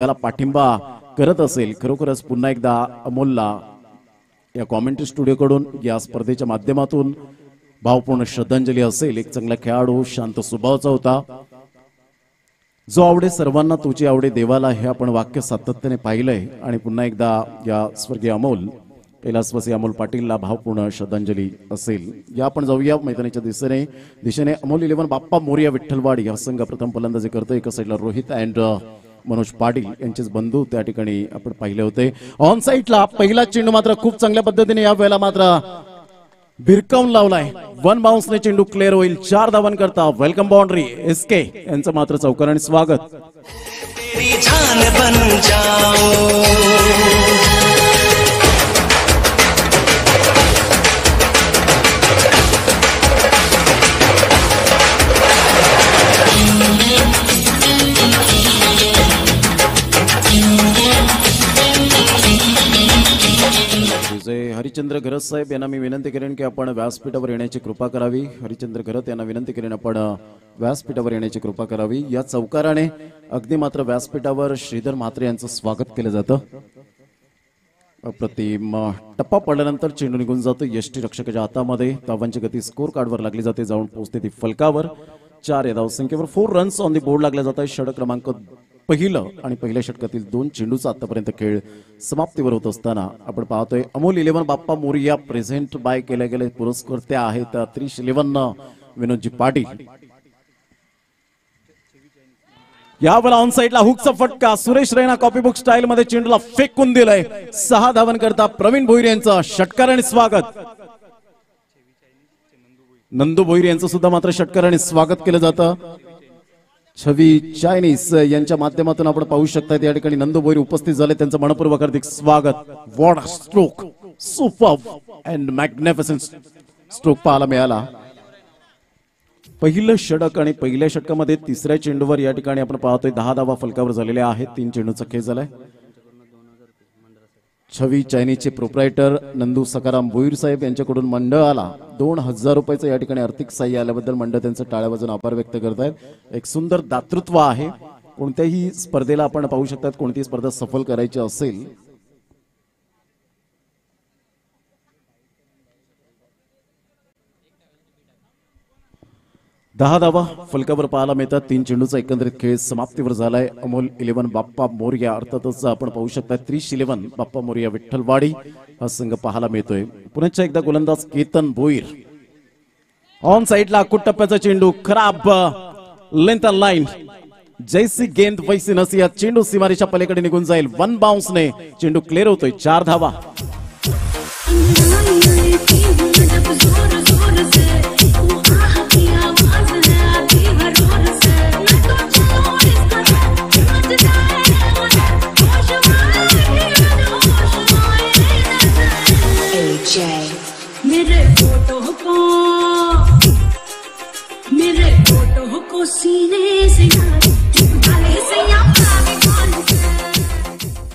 त्याला पाठिंबा करत असेल, खरोखरच पुन्हा एकदा अमोलला या कॉमेंट्री स्टुडिओकडून या स्पर्धेच्या माध्यमातून भावपूर्ण श्रद्धांजली असेल. एक चांगला खेळाडू, शांत स्वभावाचा होता. जो आवडे सर्वांना तुझी आवडे देवाला, हे आपण वाक्य सातत्याने पाहिलंय. आणि पुन्हा एकदा या स्वर्गीय अमोल कैलासवासी अमोल पाटीलला भावपूर्ण श्रद्धांजली असेल. या आपण जाऊया मैदानाच्या दिशेने. अमोल 11 बाप्पा मोरया विठ्ठलवाडी हा संघ प्रथम फलंदाजी करतो. एका साईडला रोहित अँड मनोज पाटील यांचेच बंधू त्या ठिकाणी आपण पाहिले होते. ऑन साईडला पहिला चेंडू मात्र खूप चांगल्या पद्धतीने या वेळेला मात्र भिरकावून लावलाय. 1 बाउन्सने चेंडू क्लिअर होईल. 4 धावां करता वेलकम बाउंड्री एसके यांचं मात्र चौकाराने स्वागत. हरिचंद्र घरत साहेब यांना मी विनंती करेन की आपण व्यासपीठावर येण्याची कृपा करावी. हरिचंद्र घरत यांना विनंती करेन आपण व्यासपीठावर येण्याची कृपा करावी. या चौकाराने अगदी मात्र व्यासपीठावर श्रीधर म्हात्रे यांचं स्वागत केलं जातं. अप्रतिम टप्पा पडल्यानंतर चेंडू निघून जातो यष्टी रक्षकाच्या हातामध्ये. धावांची गती स्कोर कार्डवर लागली जाते, जाऊन पोहोचते ती फलकावर. 4 या धावसंख्येवर 4 रन्स ऑन दी बोर्ड लागल्या जात आहे. षटक क्रमांक पहिलं आणि पहिल्या षटकातील 2 चेंडूचा आतापर्यंत खेळ समाप्तीवर होत असताना आपण पाहतोय अमोल 11 बाप्पा मोरया प्रेझेंट बाय केले गेले पुरस्कर्त्या आहेत त्रिश 11 विनोदजी पाटील. यावेळेला ऑन साइडला हुकचा फटका सुरेश रैना कॉपीबुक स्टाईल मध्ये चेंडूला फेकून दिलाय. 6 धावां करता प्रवीण भोईर यांचं षटकाराने स्वागत. नंदू भोईर यांचं सुद्धा मात्र षटकाराने स्वागत केलं जातं. छवी चायनीज यांच्या माध्यमातून आपण पाहू शकता या ठिकाणी नंदू भोईर उपस्थित झाले. त्यांचं मनपूर्वक हार्दिक स्वागत. What a stroke, superb and magnificent stroke पाहायला मिळाला. पहिलं षटक आणि पहिल्या षटकामध्ये तिसऱ्या चेंडूवर या ठिकाणी आपण पाहतोय 10 धावा फलकावर झालेल्या आहेत. 3 चेंडूचा खेळ झालाय. छवी चायनीजचे प्रोप्रायटर नंदू सकाराम भोईर साहेब यांच्याकडून मंडळाला 2000 रुपयाचं या ठिकाणी आर्थिक सहाय्य आल्याबद्दल मंडळ त्यांचं टाळ्या वाजवून आभार व्यक्त करत आहेत. एक सुंदर दातृत्व आहे. कोणत्याही स्पर्धेला आपण पाहू शकतात, कोणतीही स्पर्धा सफल करायची असेल दहा धावा फलकावर पाहायला मिळतात. 3 चेंडूचा एकंदरीत खेळ समाप्तीवर झालाय. अमोल 11 बाप्पा मोरया अर्थातच आपण पाहू शकता त्रिश 11 बाप्पा मोरया विठ्ठलवाडी हा संघ पाहायला मिळतोय. पुन्हा एकदा गोलंदाज केतन भोईर. ऑन साइडला कुटप्प्याचा चेंडू खराब लेंथ लाईन. जैसी गेंद वैसी नसिया चेंडू सीमारेच्या पलीकडे निघून जाईल. 1 बाउन्सने चेंडू क्लिअर होतोय. 4 धावा.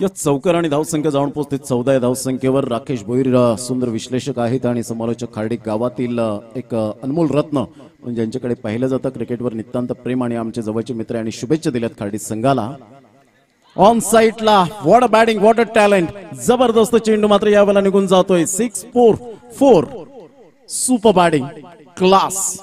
या चौकार आणि धावसंख्या जाऊन पोहोचते 14 या धावसंख्येवर. राकेश भोईर सुंदर विश्लेषक आहेत आणि समालोचक खार्डी गावातील एक अनमोल रत्न ज्यांच्याकडे पाहिलं जातं. क्रिकेटवर नितांत प्रेम आणि आमचे जवळचे मित्र आणि शुभेच्छा दिल्यात खार्डी संघाला. ऑन साइडला what a batting, what a talent. जबरदस्त चेंडू मात्र यावेळेला निघून जातोय. 6-4 सुपर बॅटिंग क्लास.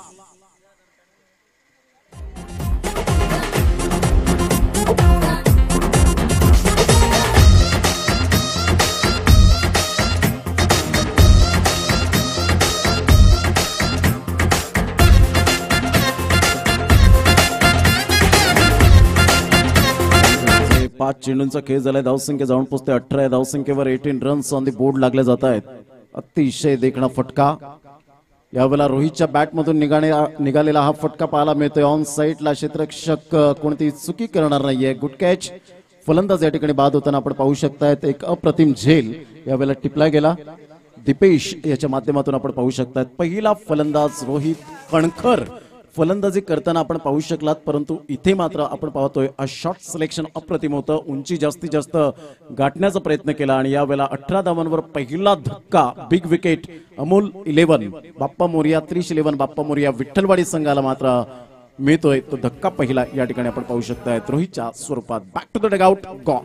पाच चेंडूंचा खेळ झालाय. धावसंख्या जाऊन पोहोचते 18 या धावसंख्येवर. 18 रन्स ऑन दी बोर्ड लागले जात आहेत. अतिशय देखणा फटका. यावेळेला रोहितच्या बॅटमधून निघालेला हा फटका पाहायला मिळतोय. ऑन साइडला क्षेत्ररक्षक कोणती चुकी करणार नाहीये. Good catch. फलंदाज या ठिकाणी बाद होताना आपण पाहू शकतायत. एक अप्रतिम झेल यावेळेला टिपला गेला. दीपेश याच्या माध्यमातून आपण पाहू शकतायत. पहिला फलंदाज रोहित कणखर फलंदाजी करताना आपण पाहू शकलात, परंतु इथे मात्र आपण पाहतोय शॉट सिलेक्शन अप्रतिम होतं. उंची जास्तीत जास्त गाठण्याचा प्रयत्न केला आणि यावेळेला 18 धावांवर पहिला धक्का. Big wicket. अमोल 11 बाप्पा मोरया त्रिश 11 बाप्पा मोरया विठ्ठलवाडी संघाला मात्र मिळतोय तो धक्का पहिला या ठिकाणी आपण पाहू शकताय रोहितच्या स्वरूपात. Back to the dugout gone.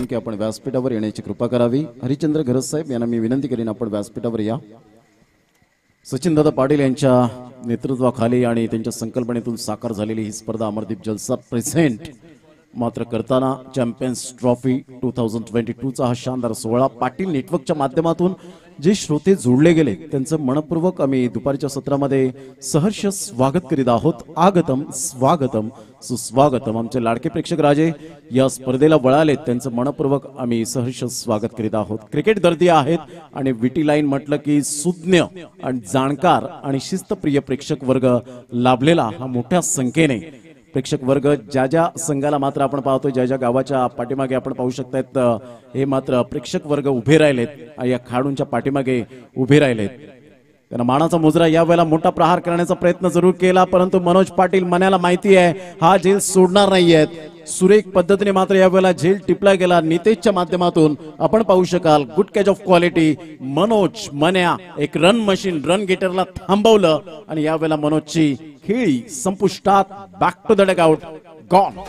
की आपण व्यासपीठावर येण्याची कृपा करावी. हरिचंद्र घरत साहेब यांना मी विनंती करीन आपण व्यासपीठावर या. सचिनदादा पाटील यांच्या नेतृत्वाखाली आणि त्यांच्या संकल्पनेतून साकार झालेली ही स्पर्धा अमरदीप जलसा प्रेझेंट मात्र करताना चॅम्पियन्स ट्रॉफी 2022 चा हा शानदार सोहळा पाटील नेटवर्कच्या माध्यमातून जे श्रोते जोडले गेले त्यांचं मनपूर्वक आम्ही दुपारच्या सत्रामध्ये सहर्ष स्वागत करीत आहोत. आगतम स्वागतम सुस्वागतम. आमचे लाडके प्रेक्षक राजे या स्पर्धेला वळालेत त्यांचं मनपूर्वक आम्ही सहर्ष स्वागत करीत आहोत. क्रिकेट दर्दी आहेत आणि विटी लाईन म्हटलं की सुज्ञ आणि जाणकार आणि शिस्तप्रिय प्रेक्षक वर्ग लाभलेला हा मोठ्या संख्येने प्रेक्षक वर्ग ज्या ज्या संघाला मात्र आपण पाहतोय ज्या ज्या गावाच्या पाठीमागे आपण पाहू शकतायत हे मात्र प्रेक्षक वर्ग उभे राहिलेत या खेळाडूंच्या पाठीमागे उभे राहिलेत. त्यांना मानाचा मुजरा यावेळेला मोठा प्रहार करण्याचा प्रयत्न जरूर केला परंतु मनोज पाटील मनाला माहिती आहे हा झेल सोडणार नाहीयेत. सुरेख पद्धतीने मात्र यावेळेला झेल टिपला गेला. नितेशच्या माध्यमातून आपण पाहू शकाल good catch of quality. Manoj Manya एक रन मशीन रन गेटरला थांबवलं आणि यावेळेला मनोजची खेळी संपुष्टात. Back to the dugout gone.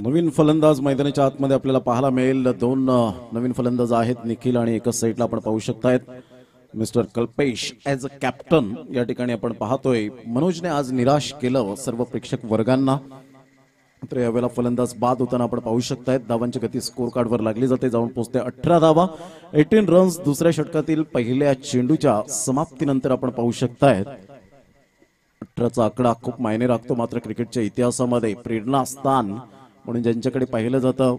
नवीन फलंदाज मैदानाच्या आतमध्ये आपल्याला पाहायला मिळेल. दोन नवीन फलंदाज आहेत निखिल आणि एकच साईडला आपण पाहू शकतायत mister Kalpesh as a captain या ठिकाणी आपण पाहतोय. मनोजने आज निराश केलं सर्व प्रेक्षक वर्गांना. तर यावेळेला फलंदाज बाद होताना आपण पाहू शकतायत. धावांची गती स्कोर कार्डवर लागली जाते जाऊन पोहोचते 18 धावा 18 रन्स. दुसऱ्या षटकातील पहिल्या चेंडूच्या समाप्तीनंतर आपण पाहू शकतायत 18चा आकडा खूप मायने राखतो. मात्र क्रिकेटच्या इतिहासामध्ये प्रेरणास्थान म्हणून ज्यांच्याकडे पाहिलं जातं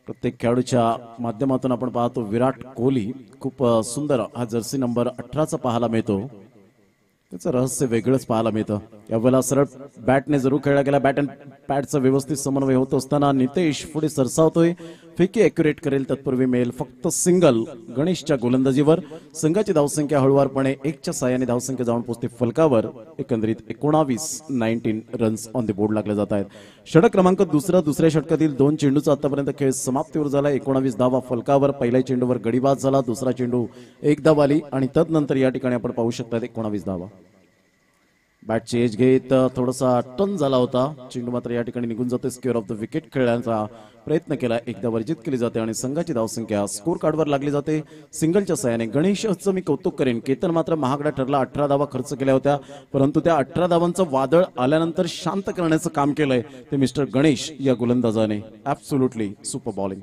प्रत्येक खेळाडूच्या माध्यमातून आपण पाहतो विराट कोहली खूप सुंदर हा जर्सी नंबर 18चा पाहायला मिळतो. त्याचं रहस्य वेगळंच पाहायला मिळतं. यावेळेला सरळ बॅटने जरूर खेळला गेला. बॅट अँड पॅडचा व्यवस्थित समन्वय होत असताना नितेश पुढे सरसावतोय. फेकी ॲक्युरेट करेल तत्पूर्वी मिळेल फक्त सिंगल गणेशच्या गोलंदाजीवर. संघाची धावसंख्या हळूवारपणे 1च्या साहाय्याने धावसंख्या जाऊन पोहोचते फलकावर. एकंदरीत 19 रन्स ऑन द बोर्ड लागले जात आहेत. षटक क्रमांक दुसऱ्या षटकातील 2 चेंडूचा आतापर्यंत खेळ समाप्तीवर झाला. 19 धावा फलकावर. पहिल्या चेंडूवर गडीबाद झाला. दुसरा चेंडू 1 धाव आली आणि तदनंतर या ठिकाणी आपण पाहू शकता 19 धावा. बॅटची एज घेत थोडासा टर्न झाला होता. चेंडू मात्र या ठिकाणी निघून जाते. स्क्वेअर ऑफ द विकेट खेळण्याचा प्रयत्न केला. एकदा वर्जित केली जाते आणि संघाची धावसंख्या स्कोर कार्डवर लागली जाते सिंगलच्या साहाय्याने. गणेशचं मी कौतुक करेन. केतन मात्र महागडा ठरला. 18 धावा खर्च केल्या होत्या परंतु त्या 18 धावांचं वादळ आल्यानंतर शांत करण्याचं काम केलंय ते मिस्टर गणेश या गोलंदाजाने. Absolutely super bowling.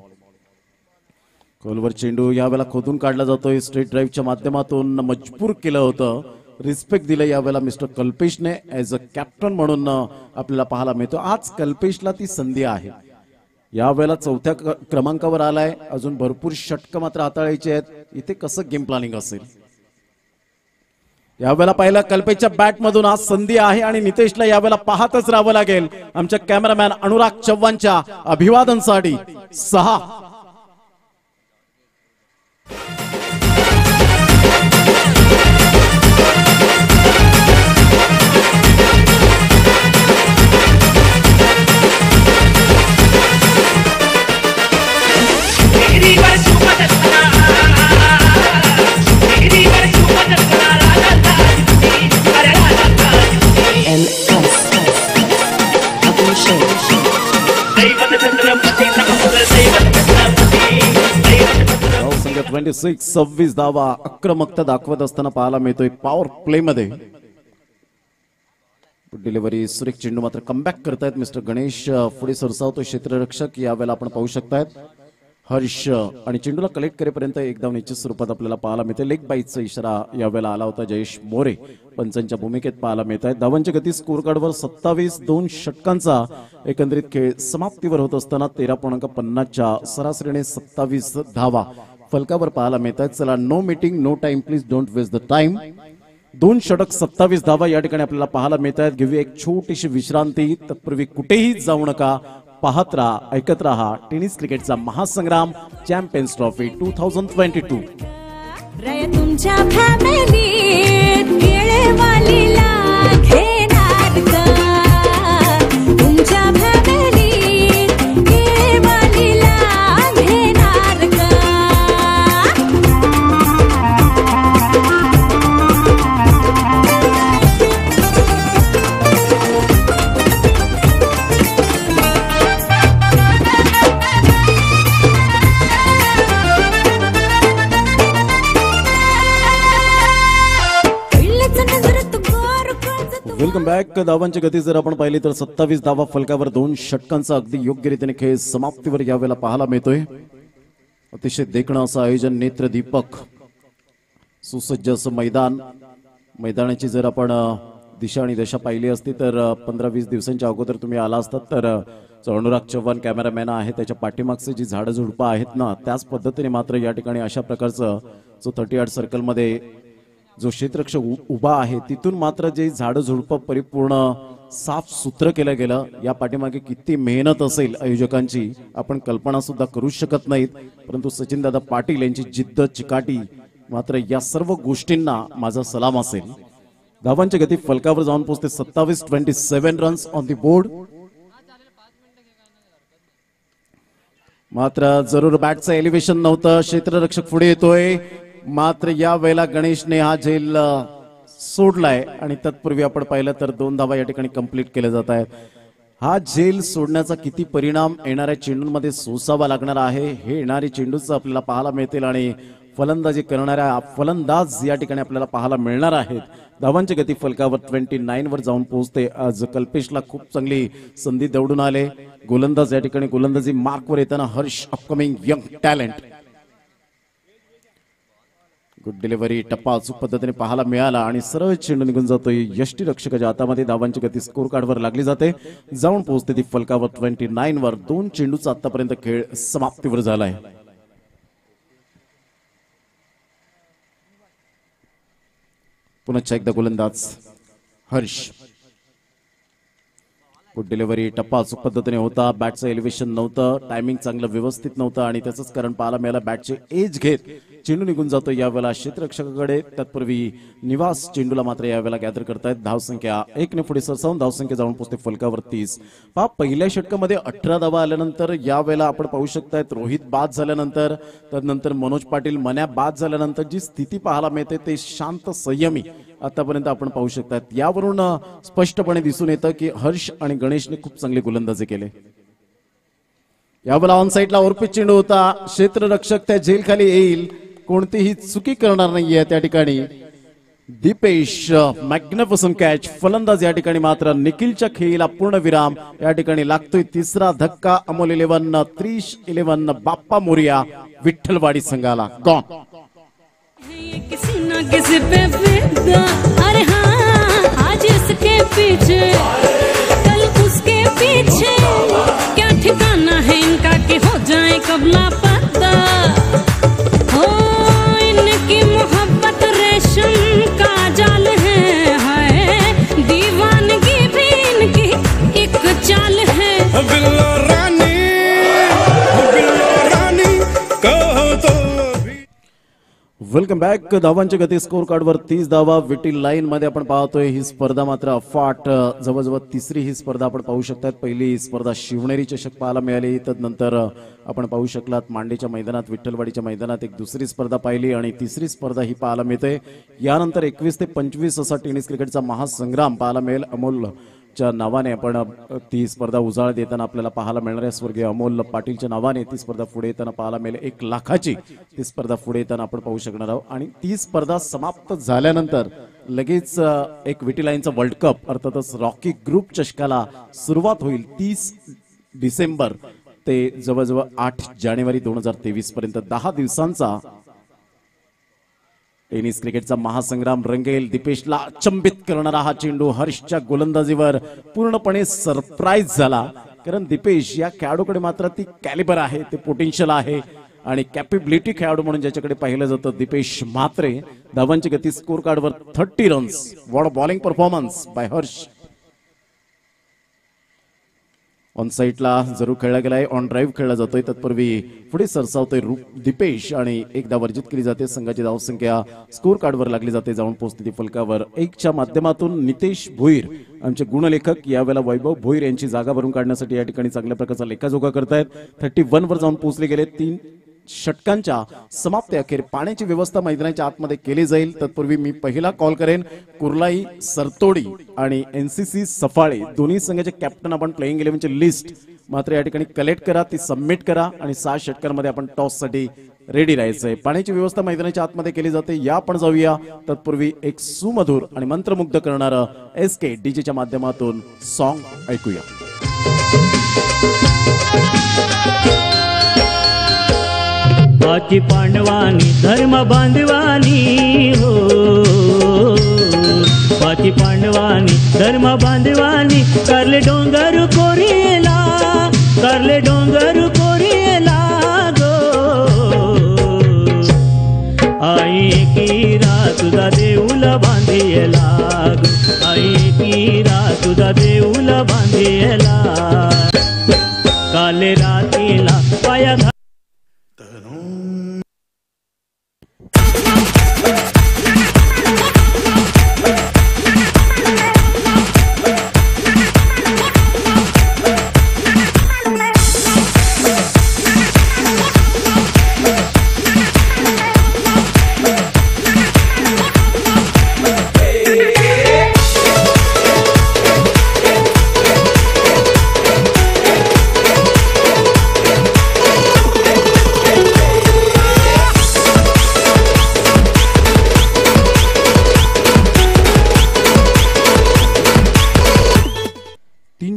खोलवर चेंडू यावेळेला खोदून काढला जातोय. स्ट्रेट ड्राईव्हच्या माध्यमातून मजबूर केलं होतं. रिस्पेक्ट दिलं यावेळेला मिस्टर कल्पेशने ॲज अ कॅप्टन म्हणून आपल्याला पाहायला मिळतो. आज कल्पेशला ती संधी आहे. यावेळेला 4थ्या क्रमांकावर आलाय. अजून भरपूर षटकं मात्र हाताळायची आहेत. इथे कसं गेम प्लॅनिंग असेल यावेळेला पाहिलं कल्पेशच्या बॅटमधून आज संधी आहे आणि नितेशला यावेळेला पाहतच राहावं लागेल. आमच्या कॅमेरामॅन अनुराग चव्हाणच्या अभिवादनसाठी 6. MS Abhishek 26 26 धावा आक्रमकता दाखवत असताना पाहायला मिळतोय पॉवर प्ले मध्ये. डिलिव्हरी सुरेख चेंडू मात्र कमबॅक करतायत मिस्टर गणेश. पुढे सरसावतो क्षेत्ररक्षक. यावेळेला आपण पाहू शकतायत हर्ष आणि चेंडूला कलेक्ट करेपर्यंत एक धाव निश्चित स्वरूपात आपल्याला पाहायला मिळते. लेग बाईटचा इशारा यावेळेला आला होता. जयेश मोरे पंचांच्या भूमिकेत पाहायला मिळत आहेत. धावांची गती स्कोर कार्डवर 27. 2 षटकांचा एकंदरीत खेळ समाप्तीवर होत असताना 13.50च्या सरासरीने 27 धावा फलकावर पाहायला मिळत आहेत. चला no meeting no time please don't waste the time. 2 षटक 27 धावा या ठिकाणी आपल्याला पाहायला मिळत आहेत. घेऊया एक छोटीशी विश्रांती. तत्पूर्वी कुठेही जाऊ नका. पाहत राहा ऐकत राहा टेनिस क्रिकेटचा महासंग्राम चॅम्पियन्स ट्रॉफी 2022. तुमच्या फॅमिलीत केळेवालीला घेणार का? तुमच्या फॅमिलीत केळेवालीला घेणार का? Welcome back. धावांची गती जर आपण पाहिली तर 27 धावा फलकावर 2 षटकांचा अगदी योग्य रीतीने खेळ समाप्तीवर यावेळेला पाहायला मिळतोय. अतिशय देखणं असं आयोजन, नेत्रदीपक, सुसज्ज असं मैदान. मैदानाची जर आपण दिशा आणि दशा पाहिली असती तर 15-20 दिवसांच्या अगोदर तुम्ही आला असतात तर अनुराग चव्हाण कॅमेरामॅन आहे त्याच्या पाठीमागचे जी झाडं झुडपं आहेत ना त्याच पद्धतीने मात्र या ठिकाणी अशा प्रकारचं जो 38 सर्कलमध्ये जो क्षेत्ररक्षक उभा आहे तिथून मात्र जे झाडं झुडपं परिपूर्ण साफ सुत्र केलं गेलं. या पाठीमागे किती मेहनत असेल आयोजकांची आपण कल्पना सुद्धा करू शकत नाहीत. परंतु सचिनदादा पाटील यांची जिद्द चिकाटी मात्र या सर्व गोष्टींना माझा सलाम असेल. धावांची गती फलकावर जाऊन पोहोचते 27. 27 रन्स ऑन द बोर्ड. मात्र जरूर बॅटचं एलिव्हेशन नव्हतं. क्षेत्ररक्षक पुढे येतोय मात्र या वेळेला गणेशने हा झेल सोडलाय आणि तत्पूर्वी आपण पाहिलं तर 2 धावा या ठिकाणी कंप्लीट केल्या जात आहेत. हा झेल सोडण्याचा किती परिणाम येणाऱ्या चेंडूंमध्ये सोसावा लागणार आहे हे येणारे चेंडूच आपल्याला पाहायला मिळतील आणि फलंदाजी करणाऱ्या फलंदाज या ठिकाणी आपल्याला पाहायला मिळणार आहेत. धावांची गती फलकावर 29 वर जाऊन पोहोचते. आज कल्पेशला खूप चांगली संधी दौडून आले. गोलंदाज या ठिकाणी गोलंदाजी मार्कवर येताना Harsh upcoming young talent. Good delivery. टप्पा अचूक पद्धतीने पाहायला मिळाला आणि सरळ चेंडू निघून जातोय यष्टी रक्षकाच्या हातामध्ये. धावांची गती स्कोर कार्डवर लागली जाते. जाऊन पोहोचते ती फलकावर 29 वर. 2 चेंडूचा आतापर्यंत खेळ समाप्तीवर झालाय. पुन्हा एकदा गोलंदाज हर्ष. Good delivery. टप्पा अचूक पद्धतीने होता. बॅटचं एलिव्हेशन नव्हतं. टायमिंग चांगलं व्यवस्थित नव्हतं आणि त्याचंच कारण पाहायला मिळालं. बॅटचे एज घेत चेंडू निघून जातो यावेळेला क्षेत्ररक्षकाकडे. तत्पूर्वी निवास चेंडूला मात्र यावेळेला गॅदर करतायत. धावसंख्या 1 ने पुढे सरसावून धावसंख्या जाऊन पोहोचते फलकावर 30. पहिल्या षटकामध्ये 18 धावा आल्यानंतर यावेळेला आपण पाहू शकतायत रोहित बाद झाल्यानंतर त्यानंतर मनोज पाटील मन्या बाद झाल्यानंतर जी स्थिती पाहायला मिळते ते शांत संयमी आतापर्यंत आपण पाहू शकतात. यावरून स्पष्टपणे दिसून येतं की हर्ष आणि गणेशने खूप चांगले गोलंदाजी केले. यावेळेला ऑन साइडला ओरपीच चेंडू होता. क्षेत्ररक्षक त्या झेल खाली येईल. कोणतीही चुकी करणार नाहीये त्या ठिकाणी. Deepesh magnificent catch. फलंदाज या ठिकाणी मात्र निखिलच्या खेळीला पूर्ण विराम या ठिकाणी लागतोय. तिसरा धक्का अमोल 11 त्रिश 11 बाप्पा मोरिया विठ्ठलवाडी संघाला. गॉन. किसी ना किसी पे फिदा. अरे हाँ आज इसके पीछे कल उसके पीछे क्या ठिकाना है इनका कि हो जाए कब लापता. हो इनकी मोहब्बत रेशम का जाल है. हाय दीवानगी भी इनकी एक चाल है. बिल्लो रानी कहो तो. Welcome back. धावांची गती स्कोर कार्डवर 30 धावा. विटी लाईन मध्ये आपण पाहतोय ही स्पर्धा मात्र अफाट जवळजवळ तिसरी ही स्पर्धा आपण पाहू शकतात. पहिली स्पर्धा शिवनेरी चषक पाहायला मिळाली. तदनंतर आपण पाहू शकलात मांडीच्या मैदानात विठ्ठलवाडीच्या मैदानात एक दुसरी स्पर्धा पाहिली आणि तिसरी स्पर्धा ही पाहायला मिळते. यानंतर 21 ते 25 असा टेनिस क्रिकेटचा महासंग्राम पाहायला मिळेल. अमोल च्या नावाने आपण ती स्पर्धा उजाळ देताना आपल्याला पाहायला मिळणार आहे. स्वर्गीय अमोल पाटीलच्या नावाने ती स्पर्धा पुढे येताना पाहायला मिळेल. 1 लाखाची ती स्पर्धा पुढे येताना आपण पाहू शकणार आहोत. आणि ती स्पर्धा समाप्त झाल्यानंतर लगेच एक विटीलाईनचा वर्ल्ड कप अर्थातच रॉकी ग्रुप चषकाला सुरुवात होईल. 30 डिसेंबर ते जवळजवळ 8 जानेवारी 2023 पर्यंत 10 दिवसांचा टेनिस क्रिकेटचा महासंग्राम रंगेल. दीपेशला अचंबित करणारा हा चेंडू हर्षच्या गोलंदाजीवर पूर्णपणे सरप्राईज झाला. कारण दीपेश या खेळाडूकडे मात्र ती कॅलिबर आहे, ते पोटेन्शियल आहे आणि कॅपेबिलिटी खेळाडू म्हणून ज्याच्याकडे पाहिलं जातं दीपेश म्हात्रे. धावांची गती स्कोर कार्डवर 30 runs. What bowling performance by Harsh. On साईडला जरूर खेळला गेलाय, ऑन ड्राईव्ह खेळला जातोय. तत्पूर्वी पुढे सरसावतोय दीपेश आणि एकदा वर्जित केली जाते. संघाची धावसंख्या स्कोर कार्डवर लागली जाते, जाऊन पोहोचते ती फलकावर. 1च्या माध्यमातून नितेश भोईर आमचे गुणलेखक यावेळेला वैभव भोईर यांची जागा भरून काढण्यासाठी या ठिकाणी चांगल्या प्रकारचा लेखाजोखा करतायत. 31 वर जाऊन पोहोचले गेले. 3 षटकांच्या समाप्ती अखेर पाण्याची व्यवस्था मैदानाच्या आतमध्ये केली जाईल. तत्पूर्वी मी पहिला कॉल करेन. कुर्लाई सरतोडी आणि एनसीसी सफाळे दोन्ही संघाचे कॅप्टन आपण प्लेइंग 11ची लिस्ट मात्र या ठिकाणी कलेक्ट करा, ती सबमिट करा आणि 6 षटकांमध्ये आपण टॉस साठी रेडी राहायचंय. पाण्याची व्यवस्था मैदानाच्या आतमध्ये केली जाते. या आपण जाऊया. तत्पूर्वी एक सुमधुर आणि मंत्रमुग्ध करणारं SK डीजेच्या माध्यमातून सॉन्ग ऐकूया. बाकी पांडवानी धर्म बांधवानी हो, बाकी पांडवानी धर्म बांधवानी करले डोंगर कोरियला, करले डोंगर कोरियला गो. आई एकीरा तुझा देऊल बांधियला, आई एकीरा तुझा देऊल बांधियला. काले रातीला पाया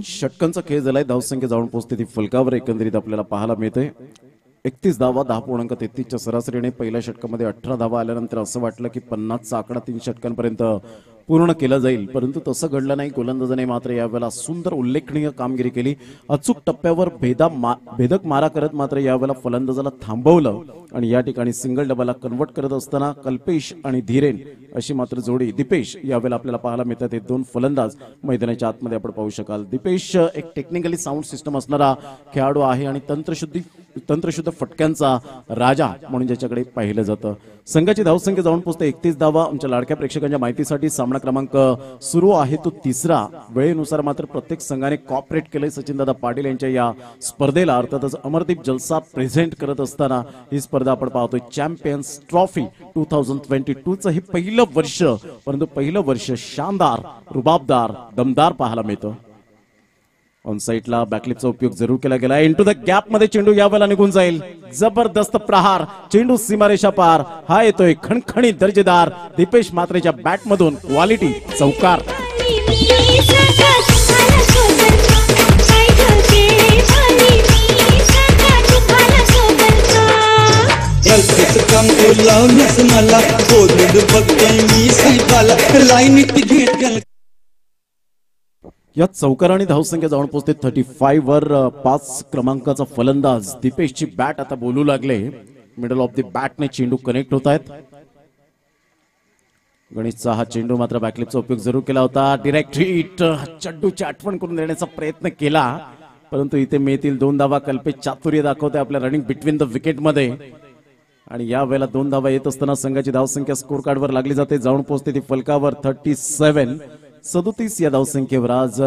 षटकांचा खेळ झालाय. धावसंख्या जाऊन पोहोचते ती फलकावर. एकंदरीत आपल्याला पाहायला मिळते 31 धावा 10.33च्या सरासरीने. पहिल्या षटकामध्ये 18 धावा आल्यानंतर असं वाटलं की 50चा आकडा 3 षटकांपर्यंत पूर्ण केला जाईल, परंतु तसं घडलं नाही. गोलंदाजाने मात्र यावेळेला सुंदर उल्लेखनीय कामगिरी केली. अचूक टप्प्यावर भेदक मारा करत मात्र यावेळेला फलंदाजाला थांबवलं आणि या ठिकाणी सिंगल डबाला कन्वर्ट करत असताना कल्पेश आणि धीरेन अशी मात्र जोडी दीपेश यावेळेला आपल्याला पाहायला मिळतात. हे 2 फलंदाज मैदानाच्या आतमध्ये आपण पाहू शकाल. दीपेश एक टेक्निकली साऊंड सिस्टम असणारा खेळाडू आहे आणि तंत्रशुद्ध फटक्यांचा राजा म्हणून ज्याच्याकडे पाहिलं जातं. संघाची धावसंख्या जाऊन पोहोचते 31 धावा. आमच्या लाडक्या प्रेक्षकांच्या माहितीसाठी सामना क्रमांक सुरू आहे तो 3रा. वेळेनुसार मात्र प्रत्येक संघाने कॉपरेट केले. सचिनदादा पाटील यांच्या या स्पर्धेला अर्थातच अमरदीप जलसा प्रेझेंट करत असताना ही स्पर्धा आपण पाहतोय. चॅम्पियन्स ट्रॉफी 2022चं हे पहिलं वर्ष, परंतु पहिलं वर्ष शानदार, रुबाबदार, दमदार पाहायला मिळतं. ऑन साईडला बॅकलिपचा उपयोग जरूर केला गेला. इंटू द गॅप मध्ये चेंडू यावेळेला निघून जाईल. जबरदस्त प्रहार, चेंडू सीमारेषा पार. हा येतोय खणखणीत दर्जेदार दीपेश म्हात्रेच्या बॅट मधून क्वालिटी चौकार. काम लावलीस मला बोलून बघतोय मी साहेबाला लाईनीत घेत. या चौकाराने धावसंख्या जाऊन पोहोचते 35 वर. 5 क्रमांकाचा फलंदाज दीपेशची बॅट आता बोलू लागले. मिडल ऑफ द बॅटने चेंडू कनेक्ट होत आहेत. गणेशचा हा चेंडू मात्र बॅकलिपचा उपयोग जरूर केला होता. डिरेक्ट हिट, चड्डूची आठवण करून देण्याचा प्रयत्न केला, परंतु इथे मिळतील 2 धावा. कल्पेश चातुर्य दाखवते आपल्या रनिंग बिटवीन द विकेट मध्ये आणि या वेळेला 2 धावा येत असताना संघाची धावसंख्या स्कोर कार्डवर लागली जाते. जाऊन पोहोचते ती फलकावर 37. 37 या धावसंख्येवर आज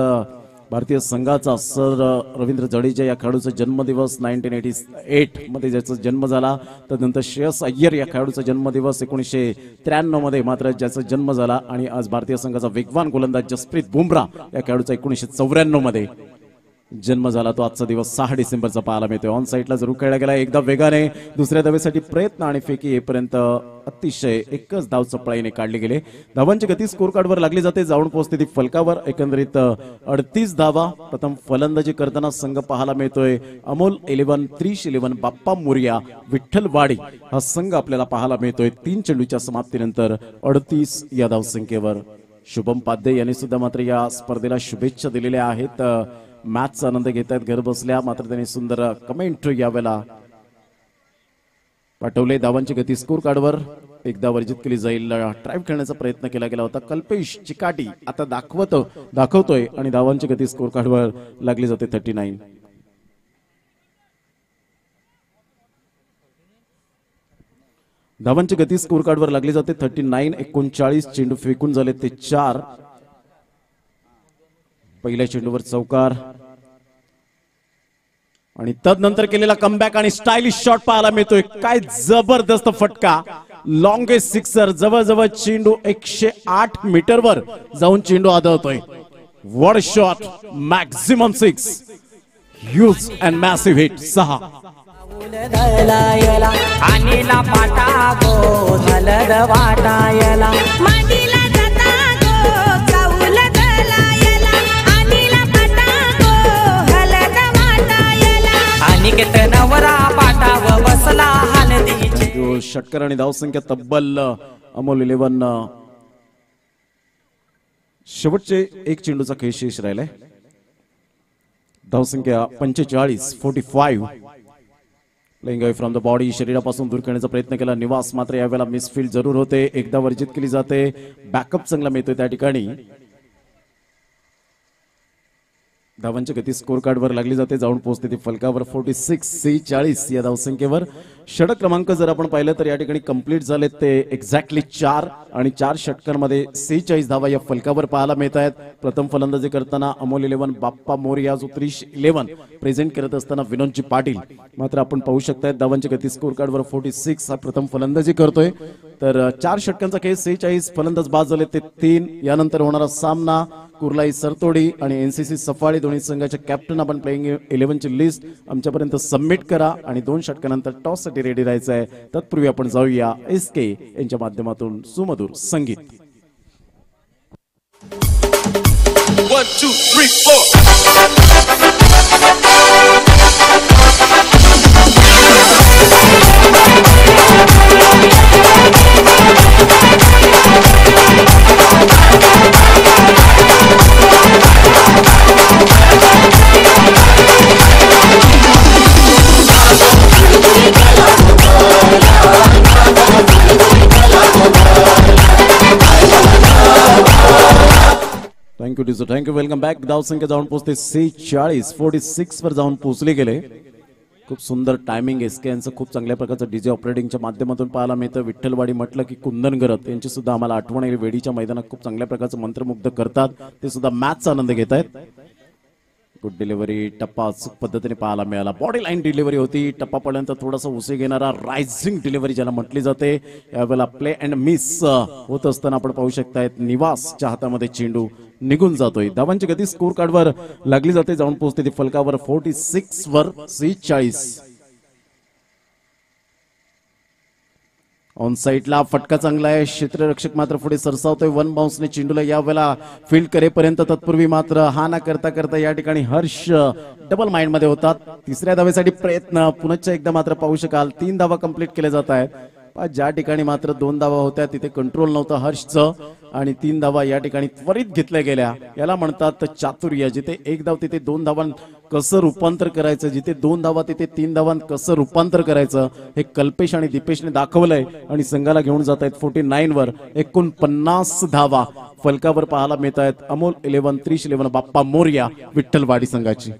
भारतीय संघाचा सर रवींद्र जडेजा या खेळाडूचा जन्मदिवस 1988 मध्ये ज्याचा जन्म झाला. त्यानंतर श्रेयस अय्यर या खेळाडूचा जन्मदिवस 1993 मध्ये मात्र ज्याचा जन्म झाला. आणि आज भारतीय संघाचा वेगवान गोलंदाज जसप्रीत बुमराह या खेळाडूचा 1994 मध्ये जन्म झाला. तो आजचा दिवस 6 डिसेंबरचा पाहायला मिळतोय. ऑन साईडला जरूर खेळला गेला. एकदा वेगाने दुसऱ्या धावेसाठी प्रयत्न आणि फेकी येईपर्यंत अतिशय एकच धाव चपळाईने काढले गेले. धावांची गती स्कोर कार्डवर लागली जाते. जाऊन पोहोचते ती फलकावर. एकंदरीत 38 धावा. प्रथम फलंदाजी करताना संघ पाहायला मिळतोय अमोल 11, त्रिश 11, बाप्पा मोरिया, विठ्ठलवाडी हा संघ आपल्याला पाहायला मिळतोय. 3 चेंडूच्या समाप्तीनंतर 38 या धावसंख्येवर. शुभम पाध्ये यांनी सुद्धा मात्र या स्पर्धेला शुभेच्छा दिलेल्या आहेत. मॅचचा आनंद घेत आहेत घर बसल्या. मात्र त्यांनी सुंदर कमेंट यावेळेला पाठवले. धावांची गती स्कोर कार्डवर एकदा वर्जित केली जाईल. ड्राईव्ह खेळण्याचा प्रयत्न केला गेला होता. कल्पेश चिकाटी आता दाखवतोय आणि धावांची गती स्कोर कार्डवर लागली जाते 39. धावांची गती स्कोर कार्डवर लागली जाते 39. 39 चेंडू फेकून झाले ते 4. पहिल्या चेंडूवर चौकार आणि तदनंतर केलेला कमबॅक आणि स्टायलिश शॉट पाहायला मिळतोय. काय जबरदस्त फटका. Longest sixer. जवळजवळ चेंडू 108 मीटरवर जाऊन चेंडू आदळतोय. What shot. Maximum 6. Huge and massive hit. 6. आणीला पाटा गो झालद वाटायला मांडीला जाता गो चाऊल दलायला आणीला पाटा गो हलद वाटायला अनिकेत नवरा पाटाव बसला हलदीची. षटकर आणि धावसंख्या तब्बल अमोल 11 शेवटचे एक चेंडूचा खेळ शेष राहिलाय. धावसंख्या 45. 45. Playing away from the body. शरीरापासून दूर करण्याचा प्रयत्न केला निवास. मात्र यावेळेला मिसफील्ड जरूर होते. एकदा वर्जित केली जाते. बॅकअप चांगला मिळतोय त्या ठिकाणी. धावांची गती स्कोर कार्डवर लागली जाते. जाऊन पोहोचते ती फलकावर 46. 46 या धावसंख्येवर. षटक क्रमांक जर आपण पाहिलं तर या ठिकाणी कंप्लीट झाले ते एक्झॅक्टली 4 आणि 4 षटकांमध्ये 46 धावा या फलकावर पाहायला मिळत आहेत. प्रथम फलंदाजी करताना अमोल 11, बाप्पा मोरिया जो त्रिश 11 प्रेझेंट करत असताना विनोदजी पाटील. मात्र आपण पाहू शकताय धावांची गती स्कोर कार्डवर 46 हा प्रथम फलंदाजी करतोय. तर 4 षटकांचा खेळ 46. फलंदाज बाद झाले ते 3. यानंतर होणारा सामना कुर्लाई सरतोडी आणि एनसीसी सफाळी दोन्ही संघाच्या कॅप्टन आपण प्लेइंग 11 ची लिस्ट आमच्यापर्यंत सबमिट करा आणि 2 षटकानंतर टॉस साठी रेडी राहायचं आहे. तत्पूर्वी आपण जाऊया SK यांच्या माध्यमातून सुमधुर संगीत. 1 2 3 4. Thank you teacher. Thank you. Welcome back. धावसंख्या जाऊन पोहोचते 46. 46 वर जाऊन पोहोचले गेले. खूप सुंदर टायमिंग SK यांचं खूप चांगल्या प्रकारचं डीजे ऑपरेटिंगच्या माध्यमातून पाहायला मिळतं. विठ्ठलवाडी म्हटलं की कुंदन गरत यांची सुद्धा आम्हाला आठवण येईल. वेडीच्या मैदानात खूप चांगल्या प्रकारचं मंत्रमुग्ध करतात. ते सुद्धा मॅचचा आनंद घेत आहेत. Good delivery. टप्पा अचूक पद्धतीने पाहायला मिळाला. बॉडी लाईन डिलिव्हरी होती. टप्पा पडल्यानंतर थोडासा उसे घेणारा रायझिंग डिलिव्हरी ज्याला म्हटली जाते. यावेळेला प्ले अँड मिस होत असताना आपण पाहू शकतायत निवासच्या हातामध्ये चेंडू निघून जातोय. धावांची गती स्कोर कार्डवर लागली जाते. जाऊन पोहोचते ती फलकावर 46 वर 46. ऑन साईडला फटका चांगला आहे. क्षेत्ररक्षक मात्र पुढे सरसावतोय. 1 बाउन्सने चेंडूला यावेळेला फील्ड करेपर्यंत तत्पूर्वी मात्र हा ना करता करता या ठिकाणी हर्ष डबल माइंड मध्ये होतात. तिसऱ्या धावेसाठी प्रयत्न पुनश्च एकदा मात्र पाहू शकाल 3 धावा कंप्लीट केल्या जात आहेत. ज्या ठिकाणी मात्र 2 धावा होत्या तिथे कंट्रोल नव्हतं हर्षचं आणि 3 धावा या ठिकाणी त्वरित घेतल्या गेल्या. याला म्हणतात चातुर्य. जिथे 1 धाव तिथे 2 धावांत कसं रूपांतर करायचं, जिथे 2 धावा तिथे 3 धावांत कसं रूपांतर करायचं हे कल्पेश आणि दीपेशने दाखवलंय आणि संघाला घेऊन जात आहेत 49 वर. 49 धावा फलकावर पाहायला मिळत आहेत. अमोल 11, त्रिश 11, बाप्पा मोरिया विठ्ठलवाडी संघाची.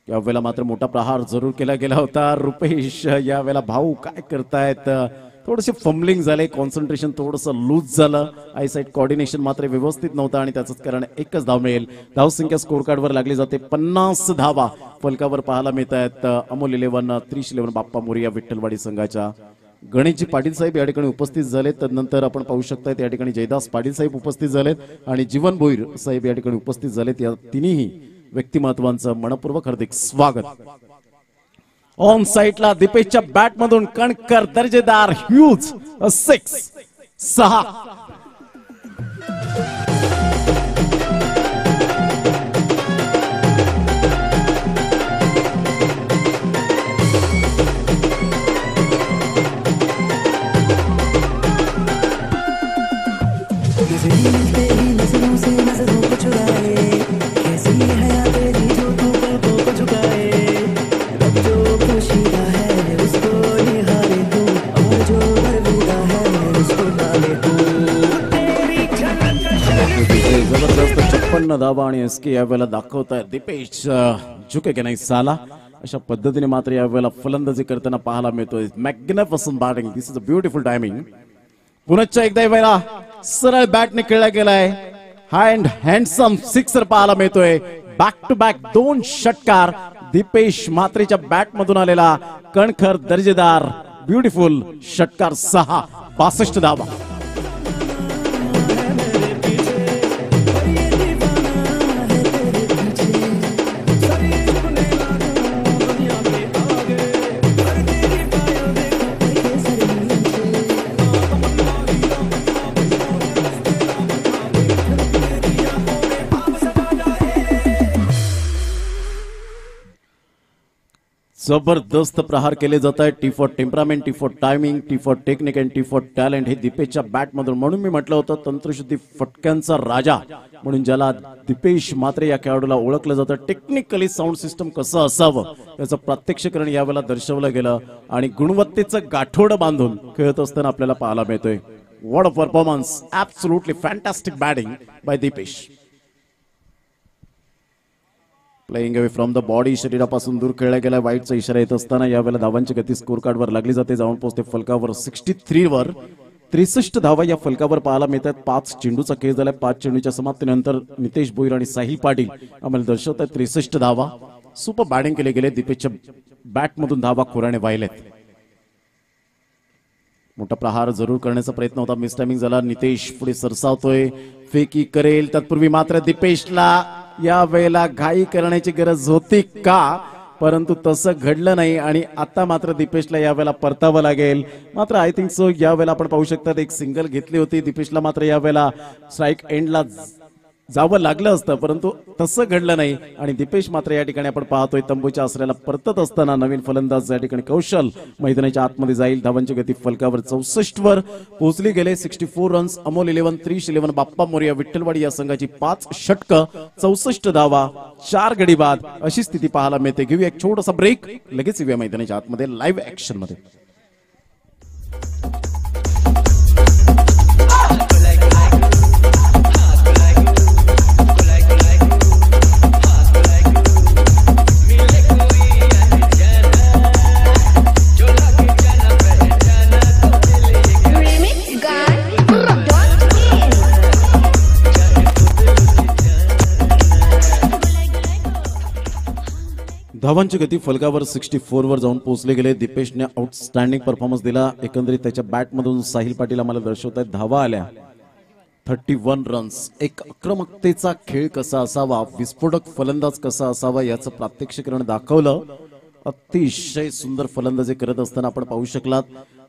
यावेळेला मात्र मोठा प्रहार जरूर केला गेला होता. रुपेश यावेळेला भाऊ काय करतायत, थोडेसे फंबलिंग झाले, कॉन्सन्ट्रेशन थोडंसं लूज झालं, आयसाईट कोऑर्डिनेशन मात्र व्यवस्थित नव्हतं आणि त्याचंच कारण एकच धाव मिळेल. धावसंख्या स्कोर कार्डवर लागली जाते 50 धावा फलकावर पाहायला मिळत आहेत. अमोल 11 त्रिश 11 बाप्पा मोरिया विठ्ठलवाडी संघाच्या. गणेशजी पाटील साहेब या ठिकाणी उपस्थित झालेत. त्यानंतर आपण पाहू शकता या ठिकाणी जयदास पाटील साहेब उपस्थित झालेत आणि जीवन भोईर साहेब या ठिकाणी उपस्थित झालेत. या तिन्ही व्यक्तिमत्वांचं मनपूर्वक हार्दिक स्वागत. ऑन साइडला दीपेशच्या बॅट मधून कणकर दर्जेदार ह्यूज 6. जबरदस्त 56 धावा आणि एसके यावेळेला दाखवत आहे. दीपेश झुके की नाही साला अशा पद्धतीने मात्र यावेळेला फलंदाजी करताना पाहायला मिळतोय. Magnificent batting, this is a beautiful timing. पुन्हा एकदा यावेळेला सरळ बॅटने खेळला गेलाय. हँडसम सिक्सर पाहायला मिळतोय. बॅक टू बॅक 2 षटकार दीपेश मात्रेच्या बॅट मधून आलेला कणखर दर्जेदार ब्युटिफुल षटकार 6. 62 धावा. जबरदस्त प्रहार केले जात आहेत. T for temperament, T for timing, T for technique and T for talent हे दीपेशच्या बॅट मधून. म्हणून मी म्हटलं होतं तंत्रशुद्धी फटक्यांचा राजा म्हणून ज्याला दीपेश मात्रे या खेळाडूला ओळखलं जातं. टेक्निकली साऊंड सिस्टम कसं असावं याचं प्रात्यक्षिकरण यावेळेला दर्शवलं गेलं आणि गुणवत्तेचं गाठोडं बांधून खेळत असताना आपल्याला पाहायला मिळतोय. What a performance, absolutely fantastic batting by Dipesh. Playing away from the body, शरीरापासून दूर खेळला गेला. वाईटचा इशारा येत असताना यावेळेला धावांची गती स्कोर कार्डवर लागली जाते. जाऊन पोहोचते फलकावर 63 वर. 63 धावा या फलकावर पाहायला मिळतात. 5 चेंडूचा खेळ झाला. 5 चेंडूच्या समाप्तीनंतर नितेश भोईर आणि साहिल पाटील आम्हाला दर्शवत आहेत 63 धावा. सुपर बॅटिंग केले गेले. दीपेशच्या बॅट मधून धावा खोऱ्याने वाहिलेत. मोठा प्रहार जरूर करण्याचा प्रयत्न होता. मिस टायमिंग झाला. नितेश पुढे सरसावतोय, फेकी करेल. तत्पूर्वी मात्र दीपेशला या वेळेला घाई करण्याची गरज होती का, परंतु तसं घडलं नाही आणि आता मात्र दीपेशला यावेळेला परतावं लागेल. मात्र आय थिंक सो यावेळेला आपण पाहू शकतात एक सिंगल घेतली होती दीपेशला. मात्र यावेळेला स्ट्राईक एंडला जावं लागलं असतं, परंतु तसं घडलं नाही आणि दीपेश मात्र या ठिकाणी आपण पाहतोय तंबूच्या आसऱ्याला परतत असताना नवीन फलंदाज या ठिकाणी कौशल मैदानाच्या आतमध्ये जाईल. धावांची गती फलकावर 64 वर पोहोचली गेले. 64 रन्स. अमोल 11 त्रिश 11 बाप्पा मोरिया विठ्ठलवाडी या संघाची 5 षटकं 64 धावा 4 गडी बाद अशी स्थिती पाहायला मिळते. घेऊया एक छोटासा ब्रेक, लगेच येऊया मैदानाच्या आतमध्ये लाईव्ह ऍक्शन मध्ये. धावांची गती फलकावर 64 वर जाऊन पोहोचले गेले. दीपेशने आउटस्टँडिंग परफॉर्मन्स दिला. एकंदरीत त्याच्या बॅटमधून साहिल पाटील आम्हाला दर्शवत आहेत. धावा आल्या 31 रन्स. एक आक्रमकतेचा खेळ कसा असावा, विस्फोटक फलंदाज कसा असावा याचं प्रात्यक्षिकरण दाखवलं. अतिशय सुंदर फलंदाजी करत असताना आपण पाहू शकलात,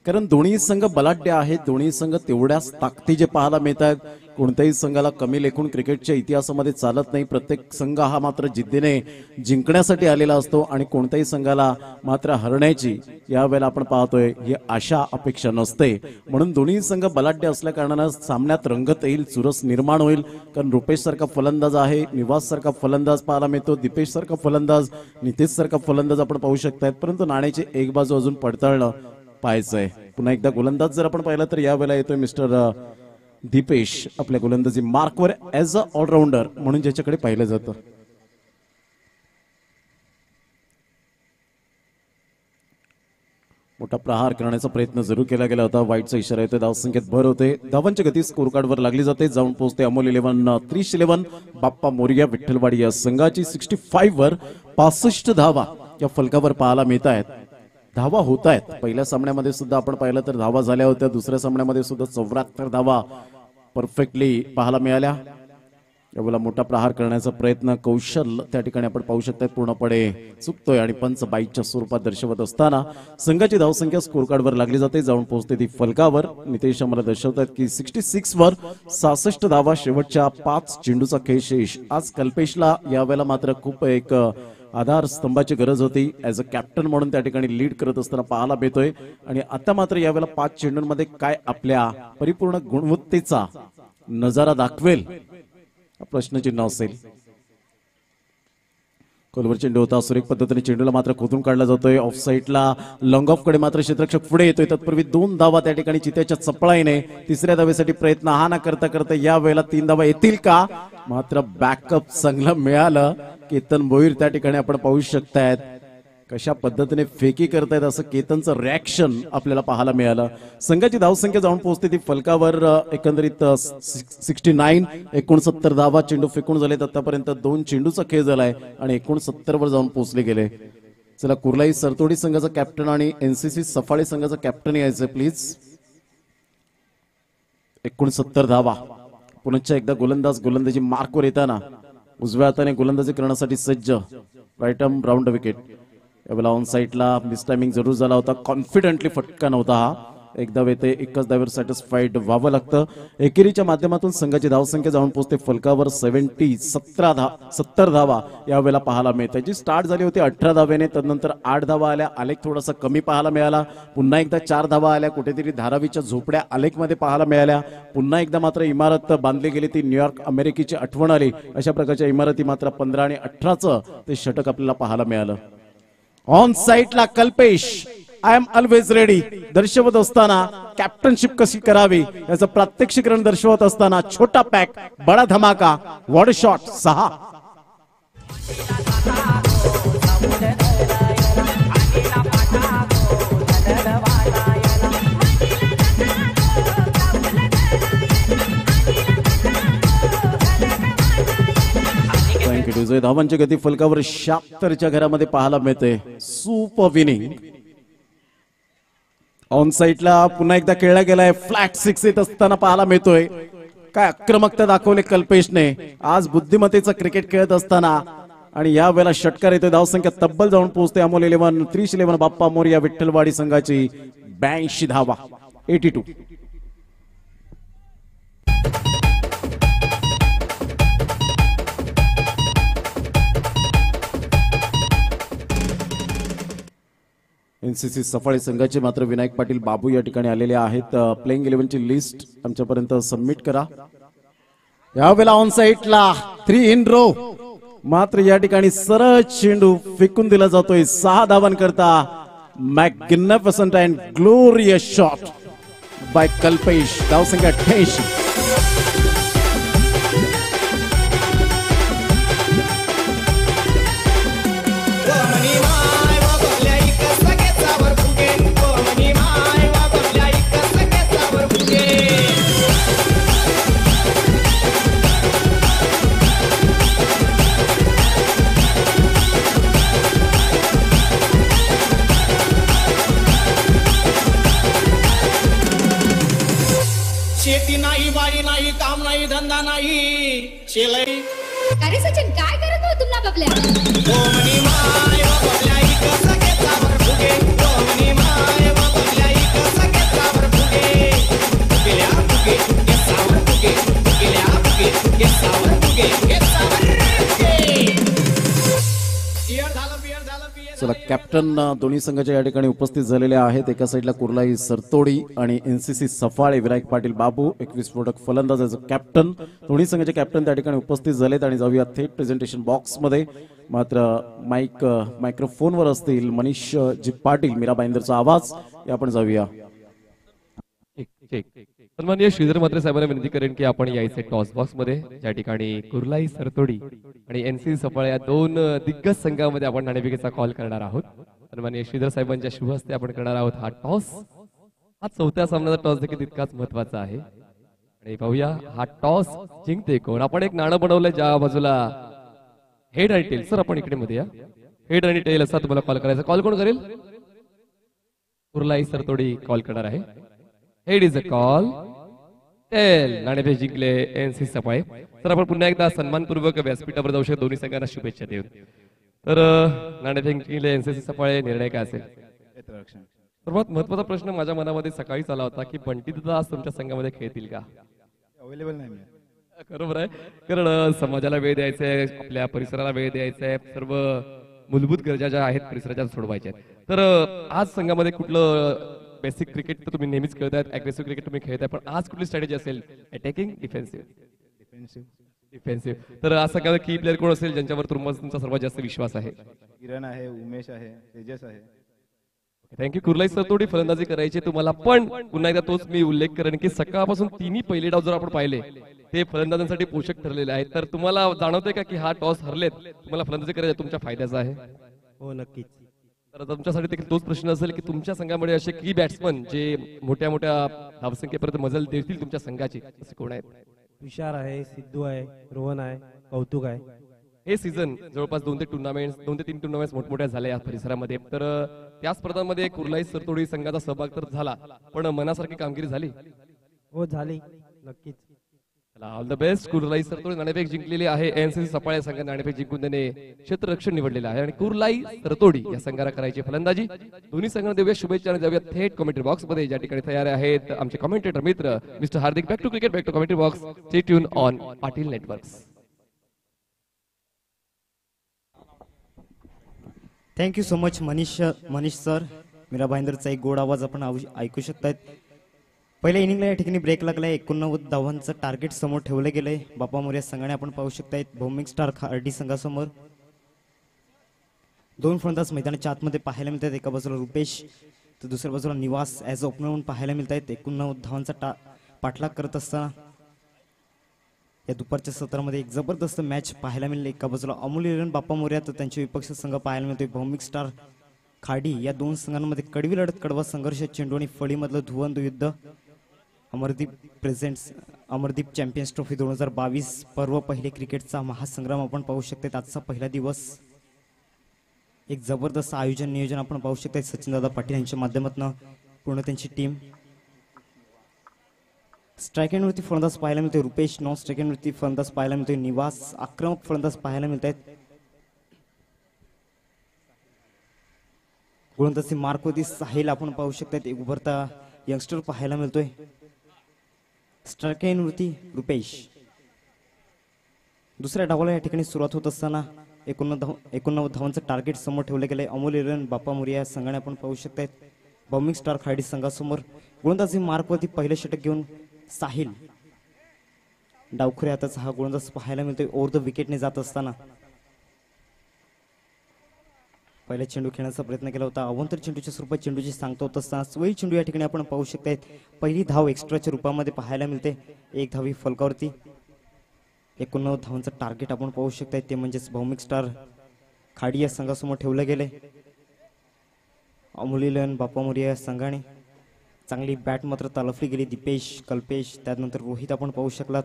कारण दोन्ही संघ बलाढ्य आहेत. दोन्ही संघ तेवढ्याच ताकदीचे पाहायला मिळतात. कोणत्याही संघाला कमी लेखून क्रिकेटच्या इतिहासामध्ये चालत नाही. प्रत्येक संघ हा मात्र जिद्दीने जिंकण्यासाठी आलेला असतो आणि कोणत्याही संघाला मात्र हरण्याची यावेळेला आपण पाहतोय ही आशा अपेक्षा नसते. म्हणून दोन्ही संघ बलाढ्य असल्या कारणानं सामन्यात रंगत येईल, चुरस निर्माण होईल. कारण रुपेश सारखा फलंदाज आहे, निवास सारखा फलंदाज पाहायला मिळतो, दीपेश सारखा फलंदाज, नितेश सारखा फलंदाज आपण पाहू शकतायत. परंतु नाण्याची एक बाजू अजून पडताळणं पाहायचंय. पुन्हा एकदा गोलंदाज जर आपण पाहिला तर यावेळेला येतोय मिस्टर दीपेश आपल्या गोलंदाजी मार्कवर ॲज अ ऑलराऊंडर म्हणून ज्याच्याकडे पाहिलं जातं. मोठा प्रहार करण्याचा प्रयत्न जरूर केला गेला होता. वाईटचा इशारा येतो. धावसंख्येत भर होते. धावांची गती स्कोर कार्डवर लागली जाते. जाऊन पोहोचते अमोल 11 त्रिश 11 बाप्पा मोरिया विठ्ठलवाडी या संघाची 65 वर 65 धावा या फलकावर पाहायला मिळत आहेत. धावा होत आहेत. पहिल्या सामन्यामध्ये सुद्धा आपण पाहिलं तर धावा झाल्या होत्या. दुसऱ्या सामन्यामध्ये सुद्धा 74 धावा परफेक्टली पाहायला मिळाल्या. यावेळेला मोठा प्रहार करण्याचा प्रयत्न कौशल त्या ठिकाणी आपण पाहू शकता पूर्णपणे चुकतोय आणि पंच बाईकच्या स्वरूपात दर्शवत असताना संघाची धावसंख्या स्कोर कार्डवर लागली जाते. जाऊन पोहोचते ती फलकावर. नितेश आम्हाला दर्शवतात की 66 वर 66 धावा शेवटच्या 5 चेंडूचा खेळ शेष. आज कल्पेशला यावेळेला मात्र खूप एक आधार स्तंभाची गरज होती. ऍज अ कॅप्टन म्हणून त्या ठिकाणी लीड करत असताना पाहायला मिळतोय. आणि आता मात्र यावेळेला 5 चेंडूंमध्ये काय आपल्या परिपूर्ण गुणवत्तेचा नजारा दाखवेल प्रश्नचिन्ह असेल. खोलवर चेंडू होता. सुरेख पद्धतीने चेंडूला मात्र खोदून काढला जातोय. ऑफ साईडला लॉंग ऑफ कडे मात्र क्षेत्ररक्षक पुढे येतोय. तत्पूर्वी 2 धावा त्या ठिकाणी चित्याच्या चपळाईने. तिसऱ्या धावेसाठी प्रयत्न हा ना करता करता या वेळेला 3 धावा येतील का? मात्र बॅकअप चांगलं मिळालं. केतन भोईर त्या ठिकाणी आपण पाहू शकतायत कशा पद्धतीने फेकी करतायत असं केतनचं रिॲक्शन आपल्याला पाहायला मिळालं. संघाची धावसंख्या जाऊन पोहोचते ती फलकावर एकंदरीत 69. 69 धावा चेंडू फेकून झालेत. आतापर्यंत 2 चेंडूचा खेळ झालाय आणि 69 वर जाऊन पोहोचले गेले. चला कुर्लाई सरतोडी संघाचा कॅप्टन आणि एनसीसी सफाळे संघाचा कॅप्टन यायचं प्लीज. 69 धावा. पुन्हा एकदा गोलंदाजी मार्कवर येताना उजव्या हाताने गोलंदाजी करण्यासाठी सज्ज. Right arm round wicket. यावेळेला ऑन साईडला मिस टायमिंग जरूर झाला होता. कॉन्फिडेंटली फटका नव्हता हा. एक धाव येते. एकच धावेवर सॅटिस्फाईड व्हावं लागतं. एकेरीच्या माध्यमातून संघाची धावसंख्या जाऊन पोहोचते फलकावर 70 धावा यावेळेला पाहायला मिळते. जी स्टार्ट झाली होती 18 धावेने. तदनंतर 8 धावा आल्या. आलेख थोडासा कमी पाहायला मिळाला. पुन्हा एकदा 4 धावा आल्या. कुठेतरी धारावीच्या झोपड्या आलेखमध्ये पाहायला मिळाल्या. पुन्हा एकदा मात्र इमारत बांधली गेली. ती न्यूयॉर्क अमेरिकेची आठवण आली. अशा प्रकारच्या इमारती मात्र 15 आणि 18चं ते षटक आपल्याला पाहायला मिळालं. ऑन साईडला Kalpesh I am always ready दर्शवत असताना कॅप्टनशिप कशी करावी याचं प्रात्यक्षिकरण दर्शवत असताना छोटा पॅक बडा धमाका वॉड शॉट 6. थँक्यू. धावांची गती फलकावर 76च्या घरामध्ये पाहायला मिळते. Super winning. ऑन साईडला पुन्हा एकदा खेळला गेलाय. फ्लॅट 6 येत असताना पाहायला मिळतोय. काय आक्रमकता दाखवले कल्पेशने आज बुद्धिमत्तेचं क्रिकेट खेळत असताना. आणि या वेळेला षटकार येतोय. धावसंख्या तब्बल जाऊन पोहोचते अमोल 11 त्रिश 11 बाप्पा मोरिया विठ्ठलवाडी संघाची 82 धावा 82. एनसीसी सफाळे संघाचे मात्र विनायक पाटील बाबू या ठिकाणी आलेले आहेत. प्लेइंग 11ची लिस्ट आमच्यापर्यंत सबमिट करा. यावेळेला ऑन साईडला 3 इन रो. मात्र या ठिकाणी सरळ चेंडू फेकून दिला जातोय 6 धावांकरता. Magnificent and glorious shot by Kalpesh. धावसंख्या 88. शेती नाही, बारी नाही, काम नाही, धंदा नाही, शेलाई. अरे सचिन काय करत हो तुला बबल्या? ओ मनी माय बबल्या इक सगळ्याचा वर फुगे. ओ मनी माय बबल्या इक सगळ्याचा वर फुगे. गेल्या फुगे के सावर फुगे. गेल्या फुगे के सावर फुगे. के सावर फुगे. बियर झालं. चला कॅप्टन दोन्ही संघाच्या या ठिकाणी उपस्थित झालेले आहेत. एका साईडला कुर्लाई सरतोडी आणि एनसीसी सफाळे विनायक पाटील बाबू 21 स्फोटक फलंदाज ॲज अ कॅप्टन. दोन्ही संघाचे कॅप्टन त्या ठिकाणी उपस्थित झालेत. आणि जाऊया थेट प्रेझेंटेशन बॉक्स मध्ये. मात्र मायक्रोफोनवर असतील मनीष जी पाटील. मीरा बाईंदरचा आवाज या आपण जाऊया. सन्माननीय श्रीधर म्हात्रे साहेबांना विनंती करेन की आपण यायचे टॉस बॉक्स मध्ये, ज्या ठिकाणी कुर्लाई सरतोडी आणि एनसीसी सफाळे या 2 दिग्गज संघामध्ये आपण नाणेफेकीचा कॉल करणार आहोत. सन्माननीय श्रीधर साहेबांच्या शुभ हस्ते आपण करणार आहोत हा टॉस. हा चौथ्या सामन्याचा टॉस देखील तितकाच महत्वाचा आहे. आणि पाहूया हा टॉस जिंकते कोण. आपण एक नाणं बनवलंय ज्या बाजूला हेड आणि टेल. सर आपण इकडे मध्ये या. हेड आणि टेल असा तुम्हाला कॉल करायचा. कॉल कोण करेल? कुर्लाई सरतोडी कॉल करणार आहे. Head is a call. Tail नाणेफेक जिंकले एनसी सफाळे. तर आपण पुन्हा एकदा सन्मानपूर्वक व्यासपीठावर जाऊ शकतो. दोन्ही संघांना शुभेच्छा देऊन. तर नाणेफेक जिंकले एनसीसी सफाळे. निर्णय काय असेल? सर्वात महत्वाचा प्रश्न माझ्या मनामध्ये सकाळीच आला होता की बंटी दादा आज तुमच्या संघामध्ये खेळतील का? अवेलेबल नाही. बरोबर आहे. कारण समाजाला वेळ द्यायचा आहे, आपल्या परिसराला वेळ द्यायचा आहे, सर्व मूलभूत गरजा ज्या आहेत परिसराच्या सोडवायच्या आहेत. तर आज संघामध्ये कुठलं बेसिक क्रिकेट तर तुम्ही नेहमीच खेळतायत, अग्रेसिव्ह क्रिकेट तुम्ही खेळताय, पण आज कुठली स्ट्रॅटेजी असेल? Attacking, defensive? डिफेन्सिव्ह. तर असं काय की प्लेअर कोण असेल ज्यांच्यावर तुमचा सर्वात जास्त विश्वास आहे? किरण आहे, उमेश आहे, तेजस आहे. थँक्यू. कुर्लाई सर थोडी फलंदाजी करायची तुम्हाला, पण पुन्हा एकदा तोच मी उल्लेख करेन की सकाळपासून तिन्ही पहिले डाव जर आपण पाहिले ते फलंदाजांसाठी पोषक ठरलेले आहेत. तर तुम्हाला जाणवतंय का की हा टॉस हरलेत तुम्हाला फलंदाजी करायची तुमच्या फायद्याचा आहे? हो नक्कीच. तर तुमच्यासाठी देखील तोच प्रश्न असेल की तुमच्या संघामध्ये असे की बॅट्समन जे मोठ्या मोठ्या धावसंख्येपर्यंत मजल देतील तुमच्या संघाची, असे कोण आहेत? तुषार आहे, सिद्धू आहे, रोहन आहे, कौतुक आहे. हे सीझन जवळपास 2 ते 3 टुर्नामेंट्स मोठमोठ्या झाल्या या परिसरामध्ये. तर त्या स्पर्धांमध्ये कुर्लाई सरतोडी संघाचा सहभाग तर झाला, पण मनासारखी कामगिरी झाली? हो झाली नक्कीच. All the best. कुर्लाई सरतोडी नाणेफेक जिंकलेली आहे. एनसीसी सफाळे संघाने नाणेफेक जिंकून त्याने क्षेत्ररक्षण निवडलेलं आहे आणि कुर्लाई सरतोडी या संघाला करायची फलंदाजी. दोन्ही संघांना देऊया शुभेच्छा आणि जाऊया थेट कमेंट्री बॉक्स मध्ये, ज्या ठिकाणी तयार आहेत आमचे कमेंटेटर मित्र mister Hardik. Back to cricket, back to commentary box. Stay tune on Patil networks. Thank you so much Manish sir. Mira भाईंदरचा एक गोड आवाज आपण ऐकू शकतायत. पहिल्या इनिंगला या ठिकाणी ब्रेक लागलाय. 89 धावांचं टार्गेट समोर ठेवलं गेलंय बापा मोर्या संघाने. आपण पाहू शकतायत भौमिक स्टार खार्डी संघासमोर 2 फलंदाज मैदानाच्या आतमध्ये पाहायला मिळतात. एका बाजूला रुपेश तर दुसऱ्या बाजूला निवास ॲज ओपनर म्हणून पाहायला मिळत आहेत. 89 धावांचा पाठलाग करत असताना या दुपारच्या सत्रामध्ये एक जबरदस्त मॅच पाहायला मिळेल. एका बाजूला अमूल्य बाप्पा मोर्या तर त्यांचे विपक्ष संघ पाहायला मिळतोय भौमिक स्टार खाडी. या दोन संघांमध्ये कडवी लढत, कडवा संघर्ष, चेंडू आणि फळीमधलं धुवंद युद्ध. Amardeep presents Amardeep champions trophy 2022 पर्व पहिले क्रिकेटचा महासंग्राम आपण पाहू शकता. आजचा पहिला दिवस एक जबरदस्त आयोजन नियोजन आपण पाहू शकता सचिनदादा पाटील यांच्या माध्यमातून पूर्ण त्यांची टीम. स्ट्राईक एंडवरती फलंदाज पाहायला मिळतोय रुपेश. नॉन स्ट्राईक एंडवरती फलंदाज पाहायला मिळतोय निवास. आक्रमक फलंदाज पाहायला मिळत आहेत. गोलंदाजी मार्कवरती साहिल आपण पाहू शकतात. एक उभरता यंगस्टर पाहायला मिळतोय. स्ट्राईक एंडवरती रुपेश. दुसऱ्या डावाला या ठिकाणी सुरुवात होत असताना 89 धावांचं टार्गेट समोर ठेवलं गेलंय. अमूल्य बाप्पा मोर्या संघाने आपण पाहू शकतायत भौमिक स्टार खाडी संघासमोर. गोलंदाजी मार्कवरती पहिलं षटक घेऊन साहिल. डावखुरे हाताचा हा गोलंदाज पाहायला मिळतोय ओव्हर द विकेटने जात असताना. पहिला चेंडू खेळण्याचा प्रयत्न केला होता. अवंतर चेंडूच्या स्वरूपात चेंडूची सांगता होत असताना स्वयं चेंडू या ठिकाणी आपण पाहू शकतायत. पहिली धाव एक्स्ट्राच्या रूपामध्ये पाहायला मिळते. एक धावी फलकावरती. 89 धावांचं टार्गेट आपण पाहू शकताय ते म्हणजेच भौमिक स्टार खाडी या संघासमोर ठेवलं गेले. अमूल्यन बाप्पा मोर्या या संघाने चांगली बॅट मात्र तालफली गेली. दीपेश, कल्पेश, त्यानंतर रोहित आपण पाहू शकलात.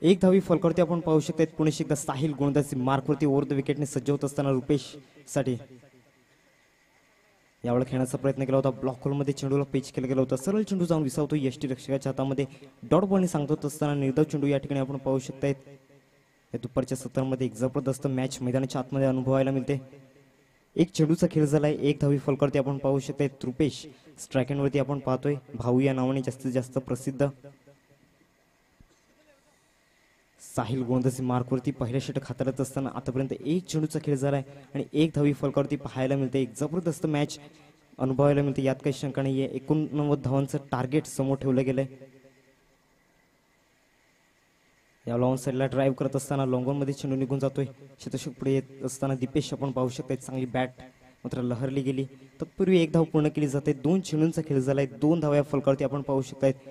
एक धावी फलकावरती आपण पाहू शकता. पुणे एकदा साहिल गोलंदाजी मार्कवरती ओव्हर द विकेटने सज्ज होत असताना रुपेश साठी यावेळी खेळण्याचा प्रयत्न केला होता. ब्लॉक होलमध्ये चेंडूला पिच केलं गेलं होतं. सरळ चेंडू जाऊन विसावतो यष्टी रक्षकाच्या हातामध्ये. डॉट बॉलने सांगत असताना निर्धाव चेंडू या ठिकाणी आपण पाहू शकतायत. या दुपारच्या सत्रामध्ये एक जबरदस्त मॅच मैदानाच्या आतमध्ये अनुभवायला मिळते. एक चेंडूचा खेळ झालाय. एक धावी फलकावरती आपण पाहू शकताय रुपेश. स्ट्राईक एंडवरती आपण पाहतोय भाऊ या नावाने जास्तीत जास्त प्रसिद्ध साहिल गोलंदाजी मार्कवरती पहिल्या षटक हाताळत असताना आतापर्यंत एक चेंडूचा खेळ झालाय आणि एक धावी फलकावरती पाहायला मिळते. एक जबरदस्त मॅच अनुभवायला मिळते, यात काही शंका नाहीये. 89 धावांचं टार्गेट समोर ठेवलं गेलंय. या लॉंग साईडला ड्राईव्ह करत असताना लॉंगॉनमध्ये चेंडू निघून जातोय. शतशक पुढे येत असताना दीपेश आपण पाहू शकता. चांगली बॅट मात्र लहरली गेली. तत्पूर्वी एक धाव पूर्ण केली जाते. 2 चेंडूंचा खेळ झालाय. 2 धाव्या फलकावरती आपण पाहू शकतायत.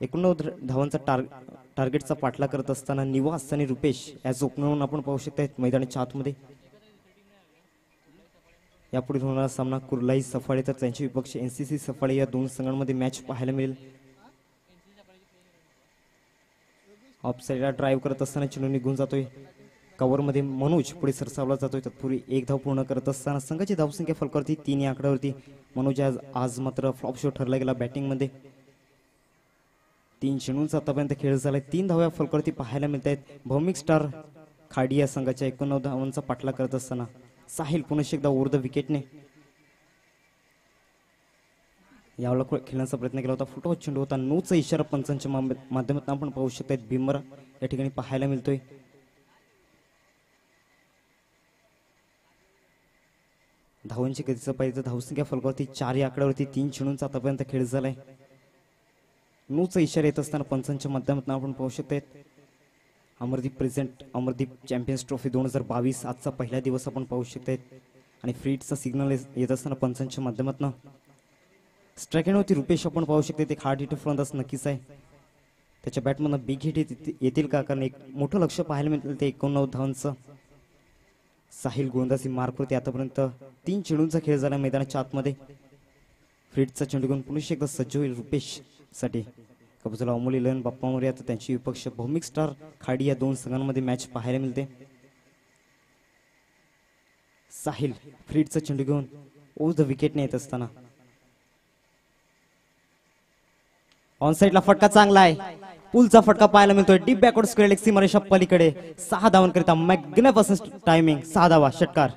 धावांचा टार्गेटचा पाठलाग करत असताना निवास आणि रुपेश ॲज ओपनर म्हणून आपण पाहू शकता मैदानाच्या आतमध्ये. यापुढे होणारा सामना कुर्लाई सफाळे तर त्यांचे विपक्ष NCC सफाळे या दोन संघांमध्ये मॅच पाहायला मिळेल. ऑफ साईडला ड्राईव्ह करत असताना चेंडू निघून जातोय. कव्हरमध्ये मनोज पुढे सरसावला जातोय. तत्पूर्वी एक धाव पूर्ण करत असताना संघाची धावसंख्या फलकावरती 3 या आकड्यावरती. मनोज आज मात्र फ्लॉप शो ठरला गेला बॅटिंगमध्ये. 3 चेंडूंचा आतापर्यंत खेळ झालाय. 3 धावा फलकावरती पाहायला मिळत आहेत. भौमिक स्टार खाडी या संघाच्या 89 धावांचा पाठलाग करत असताना साहिल पुन्हा एकदा ओव्हर द विकेटने यावेळेला खेळण्याचा प्रयत्न केला होता. फुटबॉल चेंडू होता. नोचा इशारा पंचांच्या माध्यमातून आपण पाहू शकता. बिमर या ठिकाणी पाहायला मिळतोय. धावांची गतीचं पाहिजे धावसंख्या फलकावरती 4 या आकड्यावरती. 3 चेंडूंचा आतापर्यंत खेळ झालाय. नोचा इशारा येत असताना पंचांच्या माध्यमातून आपण पाहू शकता. Amardeep present Amardeep champions trophy 2022 आजचा पहिला दिवस आपण पाहू शकता. आणि फ्रीटचा सिग्नल येत असताना पंचांच्या माध्यमातून स्ट्रायकरवरती रुपेश आपण पाहू शकता. ते हार्ड हिटर फलंदाज नक्कीच आहे. त्याच्या बॅटमधून बिग हिट येतील का, कारण एक मोठं लक्ष पाहायला मिळतं ते 89 धावांचं. साहिल गोलंदाजी मार्कवरती आतापर्यंत 3 चेंडूंचा खेळ झाला मैदानाच्या आतमध्ये. फ्रीटचा चेंडू घेऊन पुन्हा एकदा सज्ज होईल रुपेश साठी. कबजला अमोली लन बाप्पा मोरे तर त्यांची विपक्ष भौमिक स्टार खाडी या दोन संघांमध्ये मॅच पाहायला मिळते. साहिल फ्रीटचा चेंडू घेऊन ओव्हर द विकेटने येत असताना ऑन साइडला फटका चांगला आहे. पुलचा फटका पाहायला मिळतोय. डीप बॅकवर्ड स्क्वेअर लेग सीमारेषा पलीकडे 6 धावांकरिता मॅग्निफिसंट टायमिंग. 6 धावा षटकार.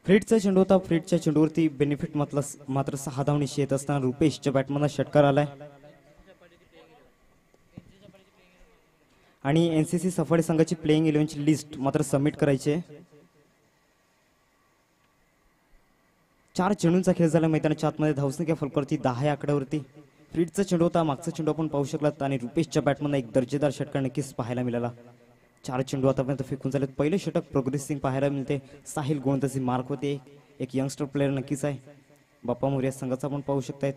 फ्रीटचा चेंडू होता. फ्रीटच्या चेंडूवरती बेनिफिट मात्र 6 धावनिशी येत असताना रुपेशच्या बॅटमधून षटकार आलाय. आणि NCC सफाळे संघाची प्लेइंग 11ची लिस्ट मात्र सबमिट करायची आहे. 4 चेंडूंचा खेळ झाला मैदानाच्या आतमध्ये. धावसंख्या फलकावरती 10 या आकड्यावरती. फ्रीटचा चेंडू होता. मागचा चेंडू आपण पाहू शकलात. आणि रुपेशच्या बॅटमधून एक दर्जेदार षटकार नक्कीच पाहायला मिळाला. 4 चेंडू आतापर्यंत फेकून झालेत. पहिले षटक प्रोग्रेसिंग पाहायला मिळते. साहिल गोलंदाजी मार्क होते. एक यंगस्टर प्लेअर नक्कीच आहे. बाप्पा मोरे संघाचा आपण पाहू शकतायत.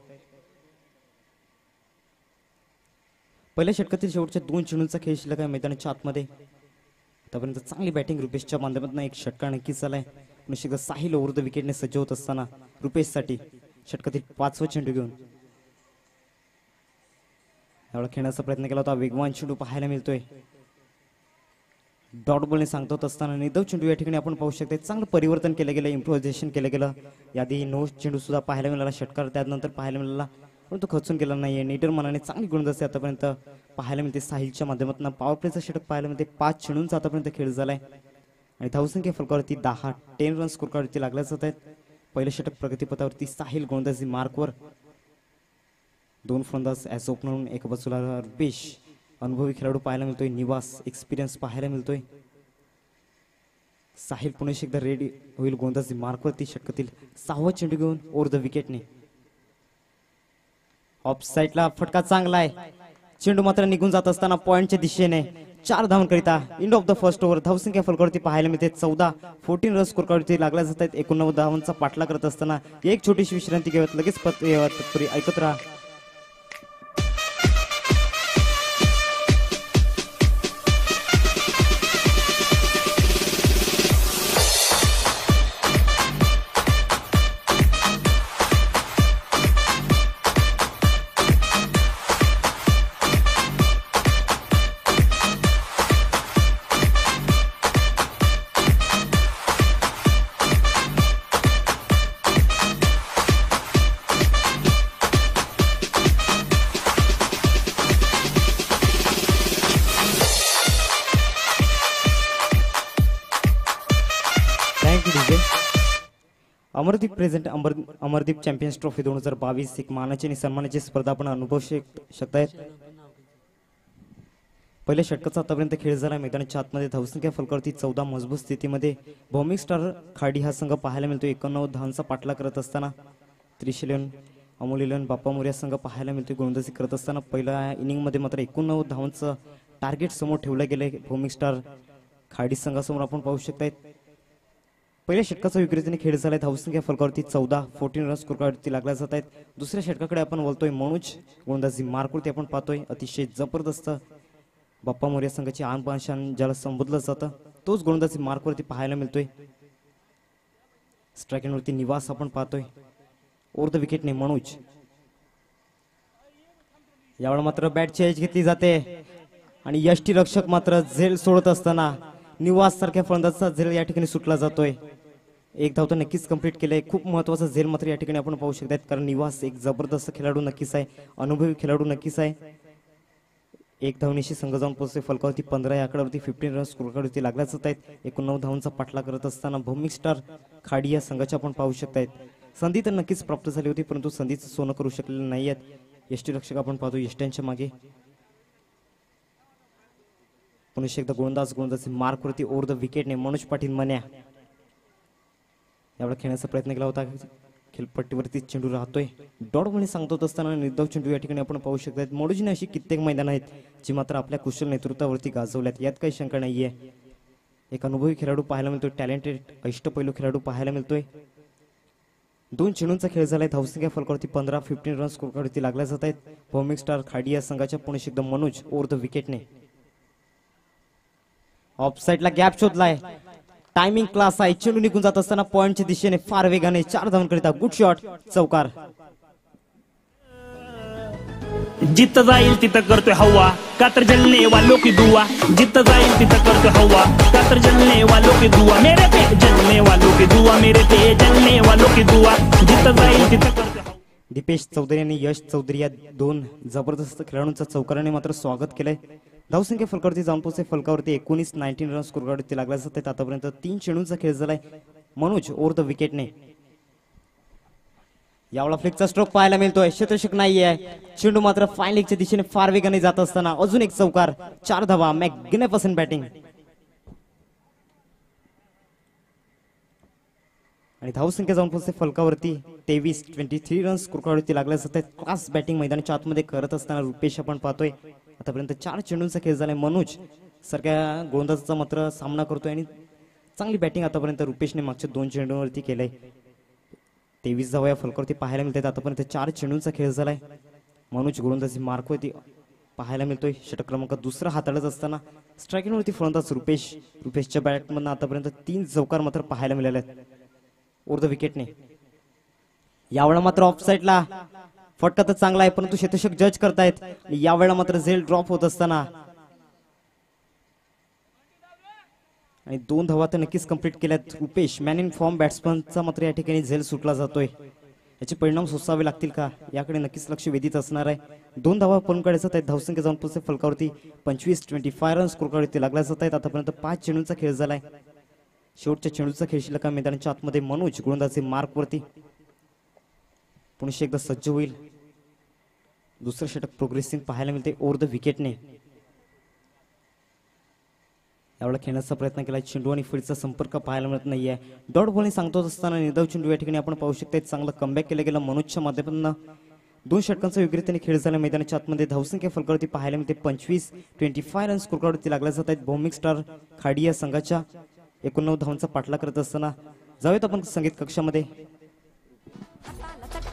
पहिल्या षटकातील शेवटच्या 2 चेंडूंचा खेळ शिल्लक आहे मैदानाच्या आतमध्ये. आतापर्यंत चांगली बॅटिंग रुपेशच्या माध्यमातून एक षटकार नक्कीच झालाय. निश्चितच साहिल ओव्हर द विकेटने सज्ज होत असताना रुपेशसाठी षटकातील 5वा चेंडू घेऊन यावेळेला खेळण्याचा प्रयत्न केला होता. वेगवान चेंडू पाहायला मिळतोय. डॉट बॉलने सांगत होत असताना निधव चेंडू या ठिकाणी आपण पाहू शकता. चांगलं परिवर्तन केलं गेलं. इम्प्रोव्हायझेशन केलं गेलं. याआधी 9 चेंडू सुद्धा पाहायला मिळाला. षटकार त्यानंतर पाहायला मिळाला, परंतु खचून गेला नाहीये. नीटर मनाने चांगली गोलंदाजी आतापर्यंत पाहायला मिळते. साहिलच्या माध्यमातून पॉवर प्लेचा षटक पाहायला मिळते. 5 चेंडूंचा आतापर्यंत खेळ झालाय. आणि धावसंख्या फलकावरती 10 रन स्कोर कार्डवरती लागल्या जात आहेत. पहिलं षटक प्रगतीपथावरती. साहिल गोलंदाजी मार्कवर. 2 फलंदाज ॲज ओपनर म्हणून एका बाजूला रुपेश अनुभवी खेळाडू पाहायला मिळतोय. निवास एक्सपिरियन्स पाहायला मिळतोय. साहिल पुन्हा एकदा रेडी होईल गोलंदाजी मार्कवरती. षटकातील 6वा चेंडू घेऊन ओव्हर द विकेटने. ऑफ साईडला फटका चांगला आहे. चेंडू मात्र निघून जात असताना पॉइंटच्या दिशेने 4 धावांकरिता end of the first over. धावसंख्या फलकावरती पाहायला मिळते 14 रन स्कोर कार्डवरती लागल्या जात आहेत. 89 धावांचा पाठला करत असताना एक छोटीशी विश्रांती घेऊयात. लगेच तत्पूर्वी ऐकत राहा. Amardeep present Amardeep champions trophy 2022 एक मानाची आणि सन्मानाची स्पर्धा आपण अनुभवू शकतायत. पहिल्या षटकाचा आतापर्यंत खेळ झाला. मैदानाच्या आतमध्ये धावसंख्या फलकावरती 14 मजबूत स्थितीमध्ये भौमिक स्टार खाडी हा संघ पाहायला मिळतो. 89 धावांचा पाठलाग करत असताना त्रिशलन अमोलिलन बाप्पा मोर्या संघ पाहायला मिळतोय गोलंदाजी करत असताना. पहिल्या इनिंगमध्ये मात्र 89 धावांचं टार्गेट समोर ठेवलं गेलंय भौमिक स्टार खाडी संघासमोर आपण पाहू शकतायत. पहिल्या षटकाचा विक्रेतीने खेळ झालाय. धावसंख्या फलकावरती 14 रन स्कोरवरती लागल्या जात आहेत. दुसऱ्या षटकाकडे आपण बोलतोय. मनोज गोलंदाजी मार्कवरती आपण पाहतोय. अतिशय जबरदस्त बाप्पा मोर्या संघाची आणबाण ज्याला संबोधलं जातं तोच गोलंदाजी मार्कवरती पाहायला मिळतोय. स्ट्रायकिंगवरती निवास आपण पाहतोय. ओव्हर द विकेटने मनोज. यावेळी मात्र बॅटची एज घेतली जाते आणि यष्टीरक्षक मात्र झेल सोडत असताना निवास सारख्या फलंदाजाचा झेल या ठिकाणी सुटला जातोय. एक धाव तर नक्कीच कंप्लीट केलंय. खूप महत्वाचा झेल मात्र या ठिकाणी आपण पाहू शकतात कारण निवास एक जबरदस्त खेळाडू नक्कीच आहे. अनुभवी खेळाडू नक्कीच आहे. एक धावणीशी संघ जाऊन पोहोचते फलकावरती 15 या आकड्यावरती 15 रन स्कोरवरती लागल्या जात आहेत. 89 धावांचा पाठलाग करत असताना भौमिक स्टार खाडी या संघाच्या आपण पाहू शकतायत. संधी तर नक्कीच प्राप्त झाली होती परंतु संधीचं सोनं करू शकलेले नाही आहेत. यष्टीरक्षक आपण पाहतो यष्ट्यांच्या मागे. पुन्हा एकदा गोलंदाजी मार्कवरती ओव्हर द विकेटने मनोज पाटील मन्या यावेळी खेळण्याचा प्रयत्न केला होता. खेळपट्टीवरती चेंडू राहतोय. डॉट म्हणून सांगतो असताना निर्धाव चेंडू या ठिकाणी आपण पाहू शकतात. मनोजने अशी कित्येक मैदान आहेत जी मात्र आपल्या कुशल नेतृत्वावरती गाजवल्यात यात काही शंका नाहीये. एक अनुभवी खेळाडू पाहायला मिळतोय. टॅलेंटेड अष्टपैलू खेळाडू पाहायला मिळतोय. 2 चेंडूंचा खेळ झालाय. धावसंख्या फलकावरती 15 रन स्कोरवरती लागल्या जात आहेत. भौमिक स्टार खाडी या संघाच्या पुणे एकदा मनोज ओव्हर द विकेटने. ऑफ साइडला गॅप शोधलाय. टायमिंग क्लास आहे. चेंडू निघून जात असताना पॉइंटच्या दिशेने फार वेगाने 4 धावांकरिता गुड शॉट चौकार. जिथं जाईल तिथं करतोय हवा का तर जलने वालों की दुआ. जिथं जाईल तिथं करतोय हवा का तर जलने वालों की दुआ. मेरे पे जलने वालों की दुआ. मेरे पे जलने वालों की दुआ. जिथं जाईल तिथं करतोय. दीपेश चौधरी आणि यश चौधरी या 2 जबरदस्त खेळाडूंचा चौकाराने मात्र स्वागत केलंय. धावसंख्या फलकावरती जाऊन पोहोचते. फलकावरती 19 रन स्कोरवरती लागल्या जात आहेत. आतापर्यंत 3 चेंडूंचा खेळ झालाय. मनोज ओव्हर द विकेटने. यावेळा फ्लिकचा स्ट्रोक पाहायला मिळतोय. क्षेत्ररक्षक नाहीये. चेंडू मात्र फाईन लेगच्या दिशेने फार वेगाने जात असताना अजून एक चौकार. 4 धावा. मॅग्निफिसंट बॅटिंग आणि धावसंख्या जाऊन पोहोचते फलकावरती 23 रन स्कोरवरती लागल्या जात आहेत. क्लास बॅटिंग मैदानाच्या आतमध्ये करत असताना रुपेश आपण पाहतोय. आतापर्यंत 4 चेंडूंचा खेळ झालाय. मनोज सारख्या गोलंदाजाचा मात्र सामना करतोय आणि चांगली बॅटिंग आतापर्यंत रुपेशने मागच्या 2 चेंडूंवरती केलंय. 23 धावा या फलकावरती पाहायला मिळतात. आतापर्यंत 4 चेंडूंचा खेळ झालाय. मनोज गोलंदाजी मार्कवरती पाहायला मिळतोय. षटक क्रमांक 2 हाताळत असताना स्ट्रायकिंगवरती फलंदाज रुपेशच्या बॅटमधून आतापर्यंत 3 चौकार मात्र पाहायला मिळाले आहेत. ओव्हर द विकेटने. यावेळा मात्र ऑफ साइडला फटका तर चांगला आहे परंतु क्षेत्ररक्षक जज करतायत. यावेळेला मात्र झेल ड्रॉप होत असताना आणि 2 धावा तर नक्कीच कंप्लीट केल्यात. रुपेश मॅन इन फॉर्म बॅट्समनचा मात्र या ठिकाणी झेल सुटला जातोय. याचे परिणाम सोसावे लागतील का याकडे नक्कीच लक्ष वेधीत असणार आहे. 2 धावा पण काढायचा आहेत. धावसंख्या जाऊन पोहोचते फलकावरती 25 रन स्कोरवरती लागल्या जात आहेत. आतापर्यंत 5 चेंडूंचा खेळ झालाय. शेवटच्या चेंडूचा खेळ शिल्लक मैदानाच्या आतमध्ये. मनोज गोलंदाजी मार्कवरती पुन्हा एकदा सज्ज होईल. दुसरं षटक प्रोग्रेसिंग पाहायला मिळते ओव्हर द विकेटने. यावेळेला खेळण्याचा प्रयत्न केला. चेंडू आणि फील्डचा संपर्क पाहायला मिळत नाहीये. डॉट बॉलिंग सांगतो असताना निर्धाव चेंडू या ठिकाणी आपण पाहू शकता. चांगलं कमबॅक केलं गेलं मनोजच्या माध्यमातून. 2 षटकांचा विक्रेतीने खेळ झाला मैदानाच्या आतमध्ये. धावसंख्या फलकावरती पाहायला मिळते 25 रन स्कोरवरती लागल्या जात आहेत. भौमिक स्टार खाडी या संघाच्या 89 धावांचा पाठलाग करत असताना जाऊयात आपण संगीत कक्षामध्ये.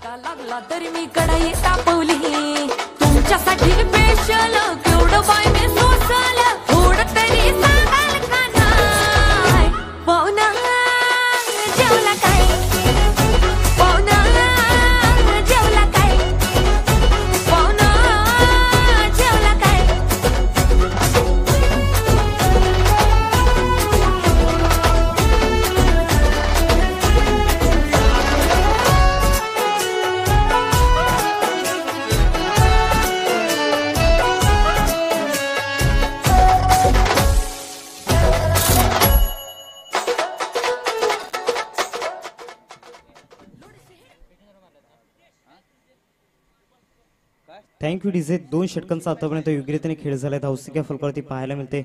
लागला तरी मी कढई तापवली तुमच्यासाठी स्पेशल. केवढं बाय मी सोसल थोडं तरी सांगाल का नाही. पाहुणा जेवला काय. पाहुणा जेवला काय. पाहुणा जेवला काय. Thank you DJ. 2 षटकांचा आतापर्यंत योग्यरीतीने खेळ झालाय. धावसंख्या फलकावरती पाहायला मिळते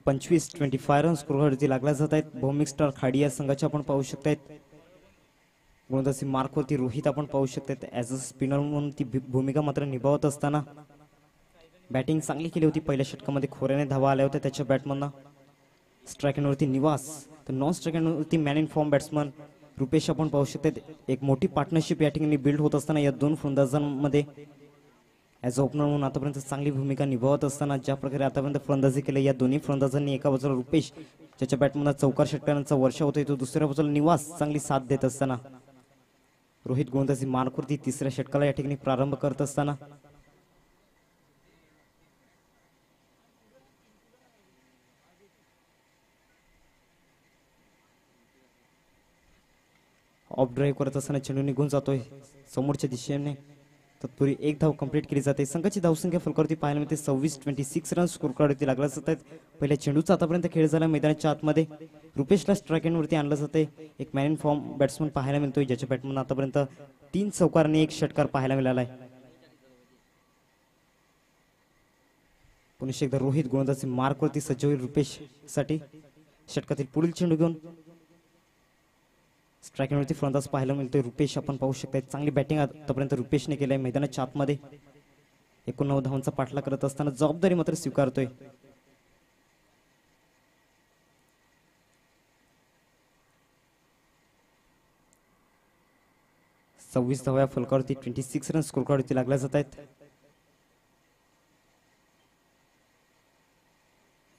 25-25 रन स्कोरवरती लागल्या जात आहेत. भौमिक स्टार खाडी या संघाचे आपण पाहू शकतायत. गोलंदाजी मार्कवरती रोहित आपण पाहू शकतात. ॲज अ स्पिनर म्हणून ती भूमिका मात्र निभावत असताना बॅटिंग चांगली केली होती. पहिल्या षटकामध्ये खोऱ्याने धावा आल्या होत्या त्याच्या बॅटमधनं. स्ट्रायकरवरती निवास, तर नॉन स्ट्रायकरवरती man in form batsman Rupesh आपण पाहू शकतात. एक मोठी पार्टनरशिप या ठिकाणी बिल्ड होत असताना या 2 फलंदाजांमध्ये ॲज अ ओपनर म्हणून आतापर्यंत चांगली भूमिका निभावत असताना ज्या प्रकारे आतापर्यंत फलंदाजी केली या दोन्ही फलंदाजांनी, एका बाजूला रुपेश ज्याच्या बॅटमधून चौकार षटकारांचा वर्षा होतोय, तो दुसऱ्या बाजूला निवास चांगली साथ देत असताना रोहित गोलंदाजी मार्कवरती तिसऱ्या षटकाला या ठिकाणी प्रारंभ करत असताना ऑफ ड्राईव्ह करत असताना चेंडू निघून जातोय समोरच्या दिशेने. तत्पूर्वी 1 धाव कंप्लीट केली जाते. संघाची धावसंख्या फलकावरती पाहायला मिळते 26-26 रन स्कोर कार्डवरती लागला जात आहेत. पहिल्या चेंडूचा आतापर्यंत खेळ झाला मैदानाच्या आतमध्ये. रुपेशला स्ट्राईक एंडवरती आणलं जाते. एक मॅन इन फॉर्म बॅट्समन पाहायला मिळतोय ज्याच्या बॅटमन आतापर्यंत 3 चौकार आणि 1 षटकार पाहायला मिळाला आहे. पुन्हा एकदा रोहित गोलंदाजी मार्कवरती सज्ज होईल रुपेश साठी. षटकातील पुढील चेंडू घेऊन स्ट्रायकरवरती फलंदाज पाहायला मिळतोय रुपेश आपण पाहू शकता. चांगली बॅटिंग आतापर्यंत रुपेशने केली आहे. मैदानाच्या आतमध्ये 89 धावांचा पाठलाग करत असताना जबाबदारी मात्र स्वीकारतोय. सव्वीस धावा फलकावरती 26 रन स्कोर कार्डवरती लागल्या जात आहेत.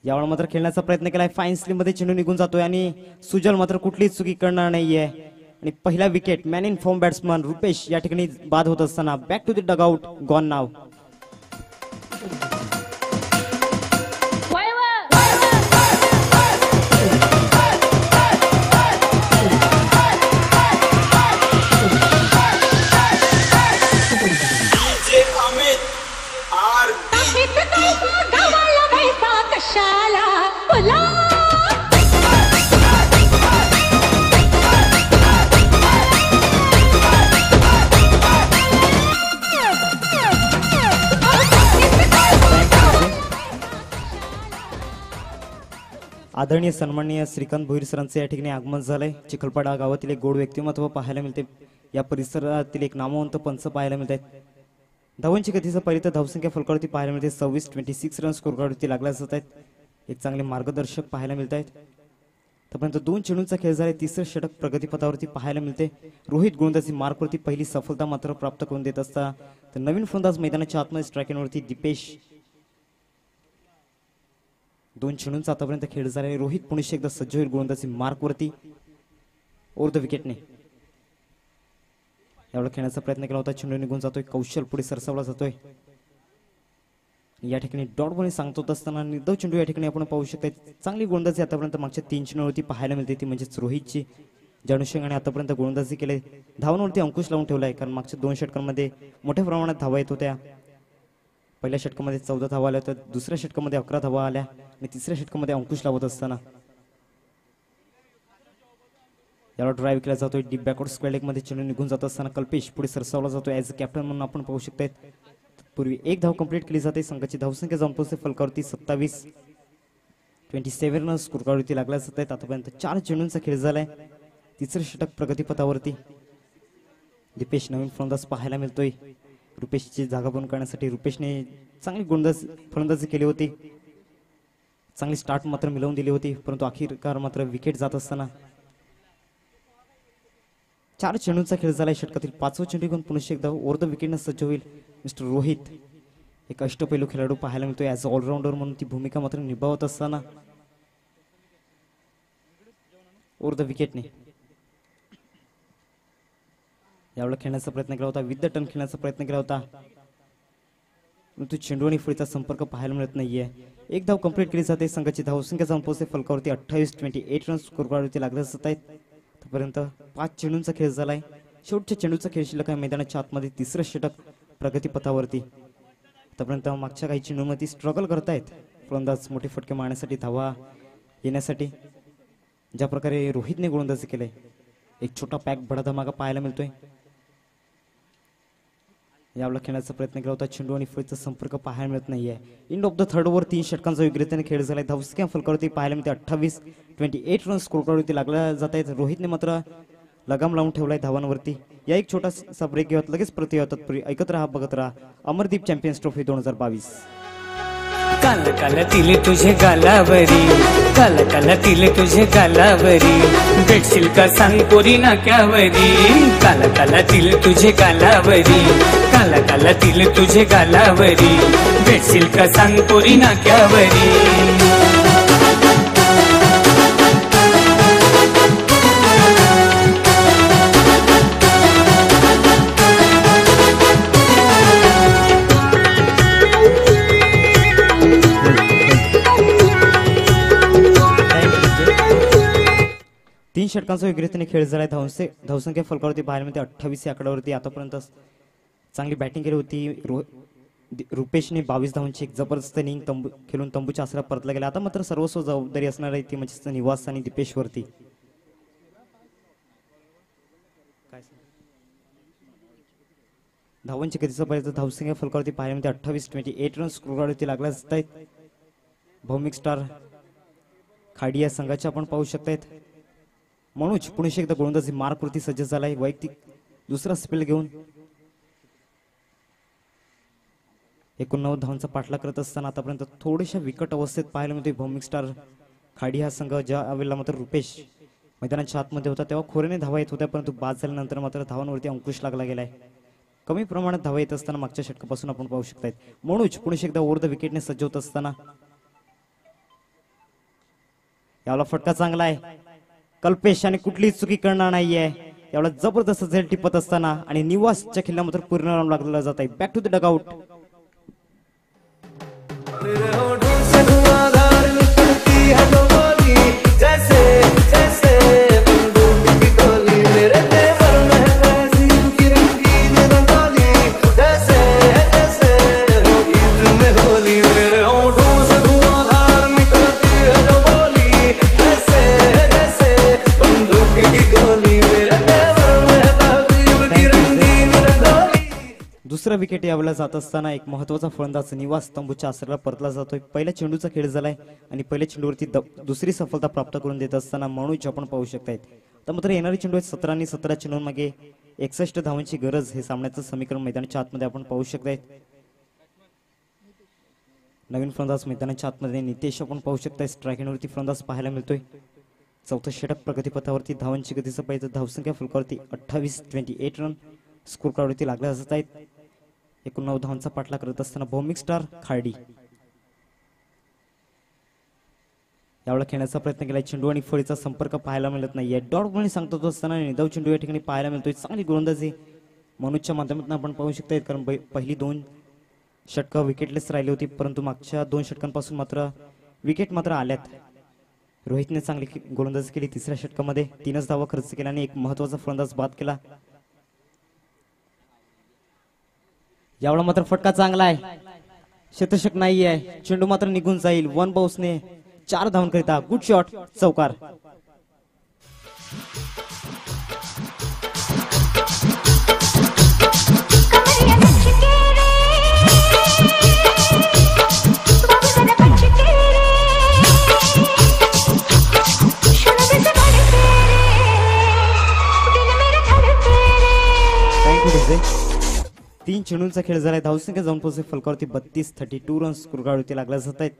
यावेळी मात्र खेळण्याचा प्रयत्न केलाय. फाईन स्लिम मध्ये चेंडू निघून जातोय आणि सुजल मात्र कुठलीच चुकी करणार नाहीये. आणि पहिला wicket man in form batsman Rupesh या ठिकाणी बाद होत असताना back to the dugout gone नाव. आदरणीय सन्माननीय श्रीकांत भोईर सरांचे या ठिकाणी आगमन झालंय. चिखलपाडा गावातील एक गोड व्यक्तिमत्व पाहायला मिळते. या परिसरातील एक नामवंत पंच पाहायला मिळत आहेत. धावांची गतीचा पहिली तर धावसंख्या फलकावरती पाहायला मिळते 26-26 रन स्कोर कार्डवरती लागल्या जात आहेत. एक चांगले मार्गदर्शक पाहायला मिळत आहेत. तोपर्यंत 2 चेंडूंचा खेळ झाला. तिसरं षटक प्रगतीपथावरती पाहायला मिळते. रोहित गोलंदाजी मार्कवरती पहिली सफलता मात्र प्राप्त करून देत असता तर नवीन फलंदाज मैदानाच्या आतमध्ये स्ट्रायकिंगवरती दीपेश. 2 चेंडूंचा आतापर्यंत खेळ झाला. रोहित पुन्हा एकदा सज्ज होईल गोलंदाजी मार्कवरती ओव्हर द विकेटने. यावेळी खेळण्याचा प्रयत्न केला होता. चेंडू निघून जातोय. कौशल पुढे सरसावला जातोय. या ठिकाणी डॉट बॉलिंग सांगतो असताना निर्धाव चेंडू या ठिकाणी आपण पाहू शकता. चांगली गोलंदाजी आतापर्यंत मागच्या 3 चेंडूवरती पाहायला मिळते ती म्हणजेच रोहितची. ज्या अनुषंगाने आतापर्यंत गोलंदाजी केली धावांवरती अंकुश लावून ठेवला आहे. कारण मागच्या 2 षटकांमध्ये मोठ्या प्रमाणात धावा येत होत्या. पहिल्या षटकामध्ये 14 धावा आल्या होत्या. दुसऱ्या षटकामध्ये 11 धावा आल्या आणि तिसऱ्या षटकामध्ये अंकुश लावत असताना याला ड्राईव्ह केला जातोय. डीप बॅकवर्ड स्क्वेअर लेग मध्ये चेंडू निघून जात असताना कल्पेश पुढे सरसावला जातोय ॲज अ कॅप्टन म्हणून आपण पाहू शकताय. पूर्वी 1 धाव कंप्लीट केली जाते. संघाची धावसंख्या जाऊन पोहोचते फलकावरती 27 रन स्कोर कार्डवरती लागल्या जात आहेत. आतापर्यंत 4 चेंडूंचा खेळ झालाय. तिसरं षटक प्रगतीपथावरती. दीपेश नवीन फलंदाज पाहायला मिळतोय. रुपेशची जागा बनवून करण्यासाठी रुपेशने चांगली फलंदाजी केली होती. चांगली स्टार्ट मात्र मिळवून दिली होती. परंतु अखेरकार मात्र विकेट जात असताना 4 चेंडूंचा खेळ झालाय. षटकातील 5वं चेंडू घेऊन पुन्हा एकदा ओव्हर द विकेटनं सज्ज होईल मिस्टर रोहित. एक अष्टपैलू खेळाडू पाहायला मिळतोय. ॲज अ ऑलराऊंडर म्हणून ती भूमिका मात्र निभावत असताना ओव्हर द विकेटने यावेळी खेळण्याचा प्रयत्न केला होता. विथ द टर्न खेळण्याचा प्रयत्न केला होता. परंतु चेंडू आणि फळीचा संपर्क पाहायला मिळत नाहीये. 1 धाव कंप्लीट केली जाते. संघाची धावसंख्या जाऊन पोहोचते फलकावरती 28 रन स्कोर कार्डवरती लागले जात आहेत. तोपर्यंत 5 चेंडूंचा खेळ झालाय. शेवटच्या चेंडूचा खेळ शिल्लक आहे. मैदानाच्या आतमध्ये तिसरं षटक प्रगतीपथावरती. तोपर्यंत मागच्या काही चेंडूंमध्ये स्ट्रगल करतायत फलंदाज मोठे फटके मारण्यासाठी, धावा येण्यासाठी. ज्या प्रकारे रोहितने गोलंदाजी केलंय एक छोटा पॅक बडा धमाका पाहायला मिळतोय. यावेळेला खेळण्याचा प्रयत्न केला होता, चेंडू आणि फळीचा संपर्क पाहायला मिळत नाहीये. End of the third over 3 षटकांचा योग्यरीतीने खेळ झालाय. धावसंख्या फलकावरती पाहायला मिळते 28 रन स्कोरवरती लागल्या जात आहेत. रोहितने मात्र लगाम लावून ठेवलाय धावांवरती. या एक छोटासा ब्रेक घेऊयात, लगेच प्रति तत्पूर्वी ऐकत राहा, बघत राहा अमरदीप चॅम्पियन्स ट्रॉफी 2022. काल काल तिले तुझे गालावरी, काल काल तिले तुझे गालावरी, भेटशील का सांग पोरी नाक्यावरी. काल काल तिले तुझे गालावरी, काल काल तिले तुझे गालावरी, भेटशील का सांग पोरी नाक्यावरी. तीन षटकांचा योग्यरीतीने खेळ झालाय. धावसंख्या फलकावरती पाहायला मिळते 28 या आकड्यावरती. आतापर्यंत चांगली बॅटिंग केली होती. रुपेशने 22 धावांची एक जबरदस्त इनिंग खेळून तंबूच्या आसरा परतला गेला. आता मात्र सर्वस्व जबाबदारी असणार आहे ती म्हणजे निवास आणि दीपेशवरती. धावांची गतीचा पर्यंत धावसंख्या फलकावरती पाहायला मिळते 28 रन स्कोरवरती लागल्या जात आहेत. भौमिक स्टार खाडी या संघाचे आपण पाहू शकतायत. मनोज पुणे एकदा गोलंदाजी मार्कवरती सज्ज झालाय. वैयक्तिक दुसरा स्पेल घेऊन 89 धावांचा पाठलाग करत असताना आतापर्यंत थोड्याशा विकट अवस्थेत पाहायला मिळते भौमिक स्टार खाडी हा संघ. ज्या वेळेला मात्र रुपेश मैदानाच्या आतमध्ये होता तेव्हा खोऱ्याने धावा येत होत्या, परंतु बाद झाल्यानंतर मात्र धावांवरती अंकुश लागला गेलाय. कमी प्रमाणात धावा येत असताना मागच्या षटकापासून आपण पाहू शकतायत. मनोज पुणे एकदा ओव्हर द विकेटने सज्ज होत असताना याला फटका चांगला आहे. कल्पेश आणि कुठलीच चुकी करणार नाहीये. यावेळेला जबरदस्त झेल टिपत असताना आणि निवासच्या खिल्ला मात्र पूर्ण लागलेला जात आहे. Back to the dugout. दुसरा विकेट यावेळेला जात असताना एक महत्वाचा फलंदाज निवास तंबूच्या आसऱ्याला परतला जातोय. पहिल्या चेंडूचा खेळ झालाय आणि पहिल्या चेंडूवरती दुसरी सफलता प्राप्त करून देत असताना मनोज आपण पाहू शकतायत. तर मात्र येणारी चेंडू आहेत 17 आणि 17 चेंडूंमागे 61 धावांची गरज. हे सामन्याचं समीकरण मैदानाच्या आतमध्ये आपण पाहू शकतायत. नवीन फलंदाज मैदानाच्या आतमध्ये नितेश आपण पाहू शकताय. स्ट्रायकिंगवरती फलंदाज पाहायला मिळतोय. चौथं षटक प्रगतीपथावरती धावांची गतीचं पाहिजे. धावसंख्या फलकावरती 28 रन स्कोर कार्डवरती लागल्या जात आहेत. 89 धावांचा पाठलाग करत असताना भौमिक स्टार खार्डी यावेळेला खेळण्याचा प्रयत्न केला. चेंडू आणि फळीचा संपर्क पाहायला मिळत नाहीये. डॉट बॉल सांगतो असताना निदाव चेंडू या ठिकाणी पाहायला मिळतोय. चांगली गोलंदाजी मनोजच्या माध्यमातून आपण पाहू शकताय. कारण पहिली 2 षटकं विकेटलेस राहिली होती, परंतु मागच्या 2 षटकांपासून मात्र विकेट मात्र आल्यात. रोहितने चांगली गोलंदाजी केली. तिसऱ्या षटकामध्ये 3 धावा खर्च केला आणि एक महत्वाचा फलंदाज बाद केला. यावेळेला मात्र फटका चांगला आहे. शतशक नाही आहे. चेंडू मात्र निघून जाईल. 1 बाउन्सने 4 धावांकरिता गुड शॉट, चौकार. तीन चेंडूंचा खेळ झालाय. धावसंख्या जाऊन पोहोचले फलकावरती 32 रन स्कोरवरती लागल्या जात आहेत.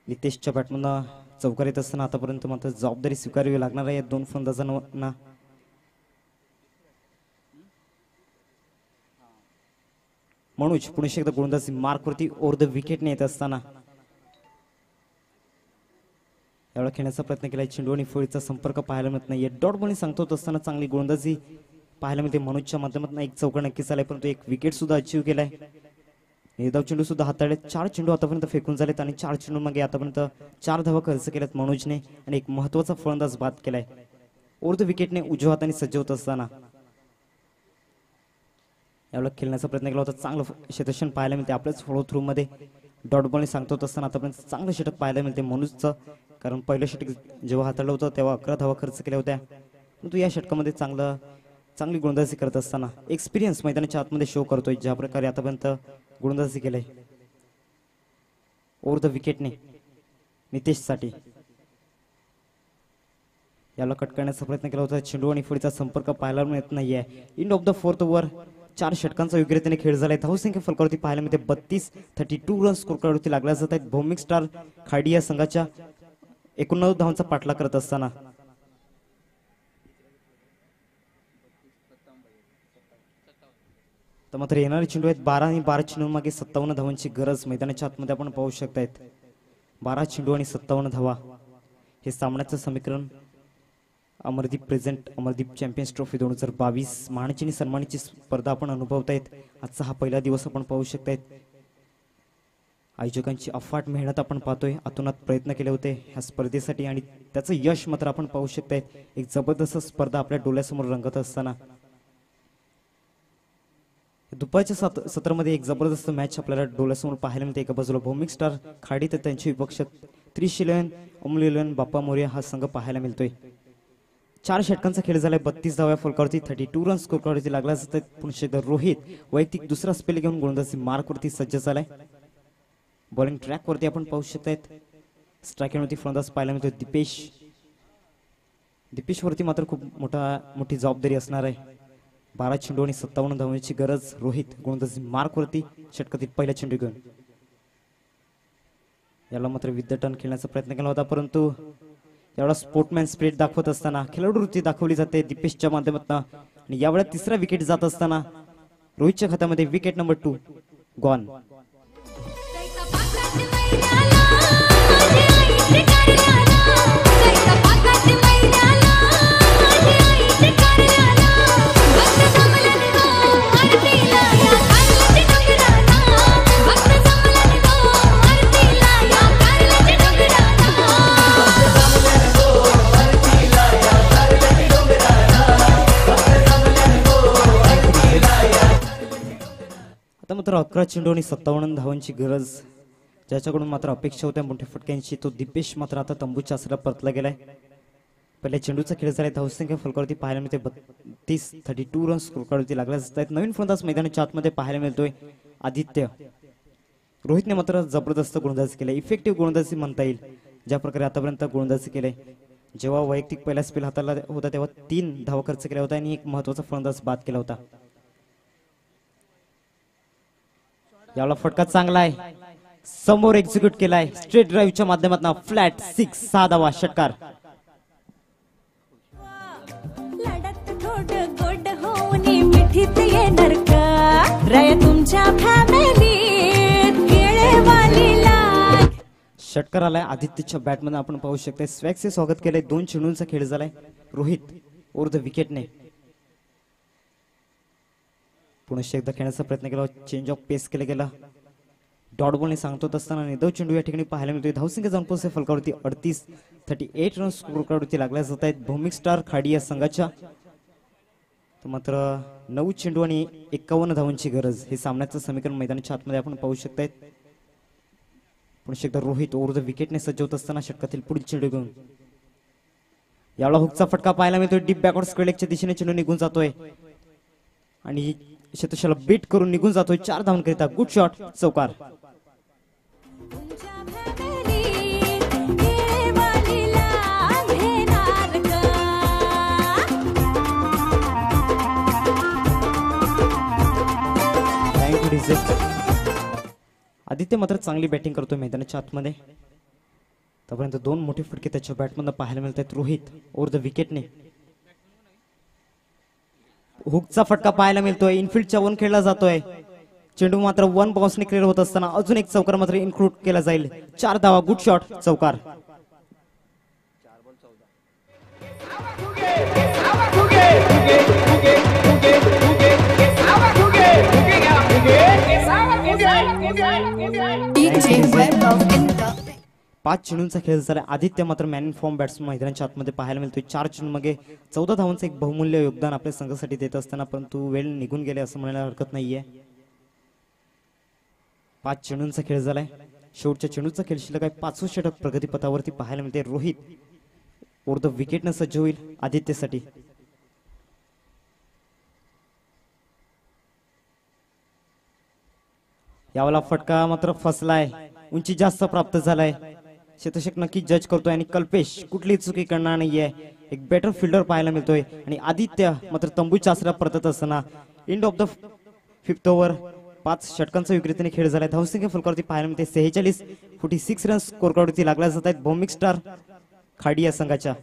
नितेशच्या बॅटमधून चौकार येत असताना आतापर्यंत मात्र जबाबदारी स्वीकारावी लागणार आहे या 2 फलंदाजांना. मनोज पुणे एकदा गोलंदाजी मार्कवरती ओव्हर द विकेटने येत असताना यावेळेला खेळण्याचा प्रयत्न केलाय. चेंडू आणि फळीचा संपर्क पाहायला मिळत नाहीये. डॉट बॉलिंग सांगतो असताना चांगली गोलंदाजी पाहायला मिळते. मनोजच्या माध्यमातून एक चौकार नक्कीच आलाय, परंतु एक विकेट सुद्धा अचीव्ह केलाय. निदाव चेंडू सुद्धा हाताळले. 4 चेंडू आतापर्यंत फेकून झालेत आणि 4 चेंडू मागे आतापर्यंत 4 धावा खर्च केल्यात मनोजने आणि एक महत्वाचा फलंदाज बाद केलाय. ओव्हर द विकेटने उजव्या हाताने सज्ज होत असताना यावेळेला खेळण्याचा प्रयत्न केला होता. चांगलं क्षेत्ररक्षण पाहायला मिळते. आपल्याच फॉलो थ्रू मध्ये डॉट बॉलिंग सांगतो असताना आतापर्यंत चांगलं षटक पाहायला मिळते मनोजचं. कारण पहिलं षटक जेव्हा हाताळलं होतं तेव्हा 11 धावा खर्च केल्या होत्या, परंतु या षटकामध्ये चांगलं चांगली गोलंदाजी करत असताना एक्सपिरियन्स मैदानाच्या आतमध्ये शो करतोय, ज्या प्रकारे आतापर्यंत गोलंदाजी केलंय ओव्हर द विकेटने नितेशसाठी. याला कट करण्याचा प्रयत्न केला होता, चेंडू आणि फळीचा संपर्क पाहायला मिळत नाहीये. End of the fourth over 4 षटकांचा योग्यरीतीने खेळ झालाय. धावसंख्या फलकावरती पाहायला मिळते 32 रन स्कोर कार्डवरती लागल्या जात आहेत. भौमिक स्टार खाडी या संघाच्या 89 धावांचा पाठलाग करत असताना तर मात्र येणारे चेंडू आहेत 12 आणि 12 चेंडू मागे 57 धावांची गरज मैदानाच्या आतमध्ये आपण पाहू शकतायत. 12 चेंडू आणि 57 धावा हे सामन्याचं समीकरण. Amardeep present Amardeep champions trophy 2022 मानचिनी सन्मानाची स्पर्धा आपण अनुभवतायत. आजचा हा पहिला दिवस आपण पाहू शकतायत. आयोजकांची अफाट मेहनत आपण पाहतोय, अतोनात प्रयत्न केले होते ह्या स्पर्धेसाठी आणि त्याचं यश मात्र आपण पाहू शकतायत. एक जबरदस्त स्पर्धा आपल्या डोळ्यासमोर रंगत असताना दुपारच्या सत्रामध्ये एक जबरदस्त मॅच आपल्याला डोळ्यासमोर पाहायला मिळते. एका बाजूला भौमिक स्टार खाडी तर त्यांचे विपक्षक 30 अमूल 11 बाप्पा मोर्या हा संघ पाहायला मिळतोय. 4 षटकांचा खेळ झालाय. 32 धाव्या फलकावरती 32 रन स्कोर कार्डवरती लागला जातात. पुन्हा एकदा रोहित वैयक्तिक दुसरा स्पेल घेऊन गोलंदाजी मार्कवरती सज्ज झालाय. बॉलिंग ट्रॅक वरती आपण पाहू शकतायत. स्ट्रायकरवरती फलंदाज पाहायला मिळतोय दीपेश वरती मात्र खूप मोठी जबाबदारी असणार आहे. 12 चेंडू आणि 57 धावांची गरज. रोहित गोलंदाजी मार्कवरती षटकातील पहिला चेंडू घेऊन याला मात्र विद्याटन खेळण्याचा प्रयत्न केला होता, परंतु यावेळा स्पोर्टमॅन स्पिरिट दाखवत असताना खेळाडू वृत्ती दाखवली जाते दीपेशच्या माध्यमातून. आणि यावेळा तिसरा विकेट जात असताना रोहितच्या खात्यामध्ये विकेट नंबर 2 गॉन. आता मात्र 11 चेंडू आणि 57 धावांची गरज, ज्याच्याकडून मात्र अपेक्षा होत्या मोठ्या फटक्यांची. तो दीपेश मात्र आता तंबूच्या आसरा परतला गेलाय. पहिल्या चेंडूचा खेळ झालाय. धावसंख्या फलकावरती पाहायला मिळते 32 रन स्कोर कार्डवरती लागल्या जात आहेत. नवीन फलंदाज मैदानाच्या आतमध्ये पाहायला मिळतोय आदित्य. रोहितने मात्र जबरदस्त गोलंदाजी केलाय, इफेक्टिव्ह गोलंदाजी म्हणता येईल. ज्या प्रकारे आतापर्यंत गोलंदाजी केलाय, जेव्हा वैयक्तिक पहिला स्पेल हाताला होता तेव्हा 3 धावा खर्च केला होता आणि एक महत्वाचा फलंदाज बाद केला होता. याला फटका चांगला आहे, समोर एक्झिक्यूट केलाय स्ट्रेट ड्राईव्हच्या माध्यमातून. फ्लॅट 6 6 धावा षटकार. लढत थोड गोड होऊन मिठीत येणार का राय तुमच्या फॅमिलीत केळेवालीला. षटकार आलाय आदित्यच्या बॅटमध्ये आपण पाहू शकता. स्वॅगचे स्वागत केलंय. 2 चेंडूंचा खेळ झालाय. रोहित ओव्हर द विकेटने पुन्हा एकदा खेळण्याचा प्रयत्न केला. चेंज ऑफ पेस केला गेला. डॉट बॉलने सांगतो असताना 9 चेंडू या ठिकाणी पाहायला मिळतोय. धावसंख्या जाऊन पोहोचते फलकावरती 38 रन स्कोर कार्डवरती लागल्या जात आहेत भौमिक स्टार खाडी या संघाच्या. तर मात्र 9 चेंडू आणि 51 धावांची गरज हे सामन्याचं समीकरण मैदानाच्या आतमध्ये आपण पाहू शकतायत. पुन्हा एकदा रोहित ओव्हर द विकेटने सज्ज होत असताना षटकातील पुढील चेंडू घेऊन यावेळा हुकचा फटका पाहायला मिळतोय. डीप बॅकवर्ड स्क्वेअर लेगच्या दिशेने चेंडू निघून जातोय आणि शतशाला बीट करून निघून जातोय 4 धावांकरिता. गुड शॉट चौकार. आदित्य मात्र चांगली बॅटिंग करतोय मैदानाच्या आतमध्ये. तोपर्यंत 2 मोठे फटके त्याच्या बॅटमधून पाहायला मिळत आहेत. रोहित ओव्हर द विकेटने हुकचा फटका पाहायला मिळतोय. इनफिल्डच्या 1 खेळला जातोय. चेंडू मात्र 1 बाउन्सने क्लिअर होत असताना अजून एक चौकार मात्र इन्क्लूड केला जाईल. 4 धावा. गुड शॉट चौकार. पाच चेंडूंचा खेळ झाला. आदित्य मात्र मॅन इन फॉर्म बॅट्समन मैदानाच्या आतमध्ये पाहायला मिळतोय. 4 चेंडूंमध्ये 14 धावांचं एक बहुमूल्य योगदान आपल्या संघासाठी देत असताना परंतु वेळ निघून गेले असं म्हणायला हरकत नाहीये. 5 चेंडूंचा खेळ झालाय. शेवटच्या चेंडूचा खेळ शिल्लक आहे. 5वं षटक प्रगतीपथावरती पाहायला मिळते. रोहित ओव्हर द विकेटनं सज्ज होईल आदित्यसाठी. यावाला फटका मात्र फसलाय, उंची जास्त प्राप्त झालाय. शतषक नक्की जज करतोय आणि कल्पेश कुठली चुकी करणार नाहीये. एक बेटर फिल्डर पाहायला मिळतोय आणि आदित्य मात्र तंबूच्या आसरा परतत असताना end of the 5th over 5 षटकांचा विक्रीतीने खेळ झालाय. धावसंख्या फलकावरती पाहायला मिळते 46 रन स्कोर कार्डवरती लागल्या जात आहेत भौमिक स्टार खाडी या संघाच्या.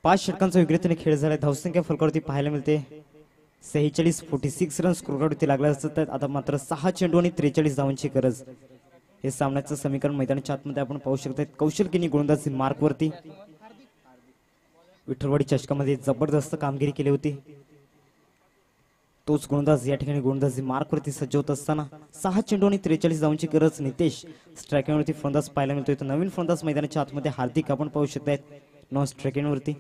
पाच षटकांचा विक्रीतीने खेळ झालाय. धावसंख्या फलकावरती पाहायला मिळते 46 रन स्कोर कार्डवरती लागल्या असतात. आता मात्र 6 चेंडू आणि 43 धावांची गरज. हे सामन्याचं समीकरण मैदानाच्या आतमध्ये आपण पाहू शकतो. कौशल किनी गोलंदाजी मार्कवरती विठ्ठलवाडी चषकामध्ये जबरदस्त कामगिरी केली होती. तोच गोलंदाज या ठिकाणी गोलंदाजी मार्कवरती सज्ज होत असताना 6 चेंडू आणि 43 धावांची गरज. नितेश स्ट्रायकिंगवरती फलंदाज पाहायला मिळतोय. तर नवीन फलंदाज मैदानाच्या आतमध्ये हार्दिक आपण पाहू शकतायत नॉन स्ट्रायकिंगवरती.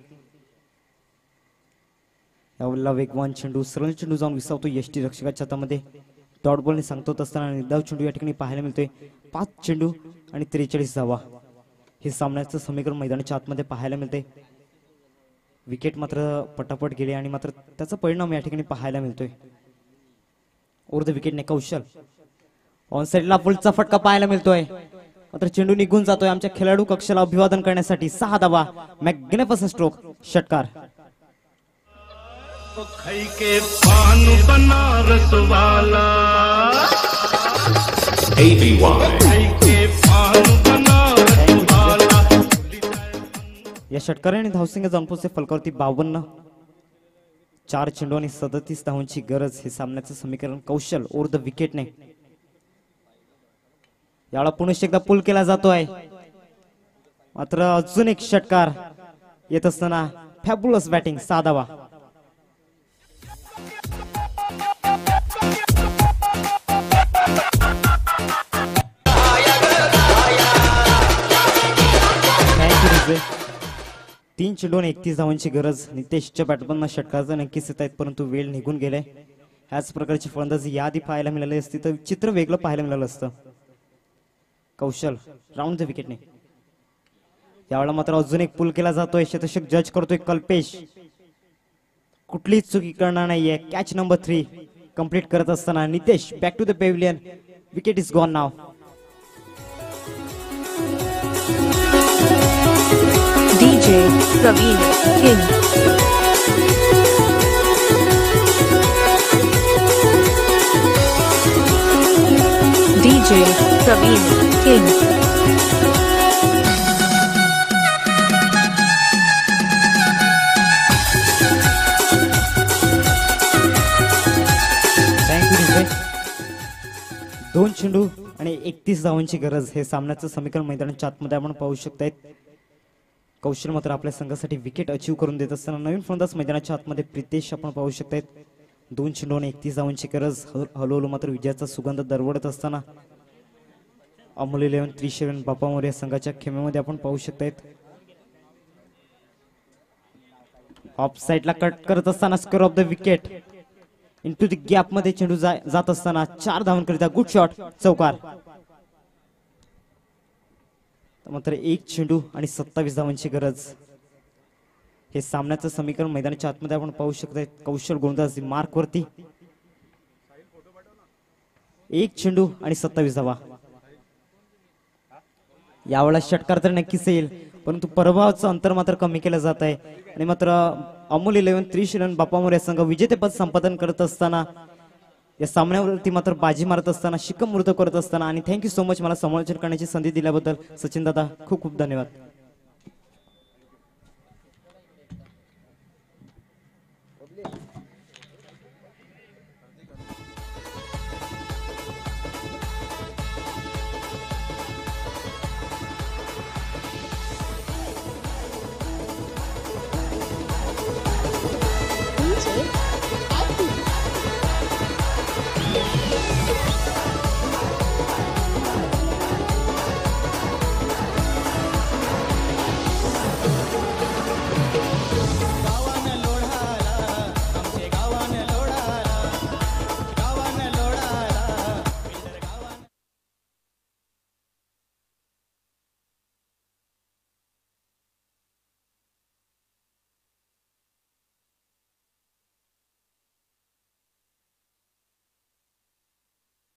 यावेळेला वेगवान चेंडू सरळ चेंडू जाऊन विसावतो यष्टी रक्षकाच्या हातामध्ये. डॉट बॉलने सांगतो असताना निर्धाव चेंडू या ठिकाणी पाहायला मिळतोय. 5 चेंडू आणि 43 धावा. हे सामन्याचं समीकरण मैदानाच्या आतमध्ये पाहायला मिळते. विकेट मात्र पटापट गेले आणि मात्र त्याचा परिणाम या ठिकाणी पाहायला मिळतोय. ओव्हर द विकेटने कौशल ऑन साइडला पुलचा फटका पाहायला मिळतोय. मात्र चेंडू निघून जातोय. आमच्या खेळाडू कक्षाला अभिवादन करण्यासाठी 6 धावा. मॅग्निफिसंट स्ट्रोक षटकार. खाई के पान बनारस वाला खाई के पान बनारस वाला. या षटकाराने धावसंख्या जाऊन पोहोचते फलकावरती 52. 4 चेंडू आणि 37 धावांची गरज. हे सामन्याचं समीकरण कौशल ओव्हर द विकेटने. याला पुन्हा एकदा पुल केला जातोय. मात्र अजून एक षटकार येत असताना फॅब्युलस बॅटिंग 6 धावा. तीन चेंडू आणि 31 धावांची गरज. नितेशच्या बॅटमॅनना षटकाचा नक्कीच येत आहेत परंतु वेळ निघून गेलाय. ह्याच प्रकारची फलंदाजी याआधी पाहायला मिळाली असती तर चित्र वेगळं पाहायला मिळालं असतं. कौशल राऊंड द विकेटने. यावेळेला मात्र अजून एक पुल केला जातोय. शतषक जज करतोय कल्पेश. कुठलीच चुकी करणार नाहीये. कॅच नंबर 3 कंप्लीट करत असताना Nitesh back to the pavilion. Wicket is gone नाव. DJ Praveen King. DJ Praveen King. दोन चेंडू आणि 31 धावांची गरज. हे सामन्याचं समीकरण मैदानाच्या आतमध्ये आपण पाहू शकतायत. कौशल मात्र आपल्या संघासाठी विकेट अचीव करून देत असताना नवीन फलंदाज मैदानाच्या आतमध्ये प्रितेश आपण पाहू शकतायत. 2 चेंडू आणि 31 धावांची गरज. हळूहळू मात्र विजयाचा सुगंध दरवळत असताना अमोल 11 त्रिशरण बापा मोरे या संघाच्या खेमेमध्ये आपण पाहू शकतायत. ऑफ साइडला कट करत असताना square of the wicket. Into the gap मध्ये चेंडू जात असताना 4 धावांकरिता गुड शॉट चौकार. मात्र 1 चेंडू आणि 27 धावांची गरज. हे सामन्याचं समीकरण मैदानाच्या आतमध्ये आपण पाहू शकताय. कौशल गोलंदाजी मार्कवरती 1 चेंडू आणि 27 धावा. यावेळेला षटकार तर नक्कीच येईल परंतु पराभवाचं अंतर मात्र कमी केलं जात आहे. आणि मात्र अमोल 11 त्रिशरण बापा मोरे संघ विजेतेपद संपादन करत असताना या सामन्यावरती मात्र बाजी मारत असताना शिक्कामोर्तब करत असताना. आणि थँक्यू सो मच मला समालोचन करण्याची संधी दिल्याबद्दल सचिन दादा खूप खूप धन्यवाद.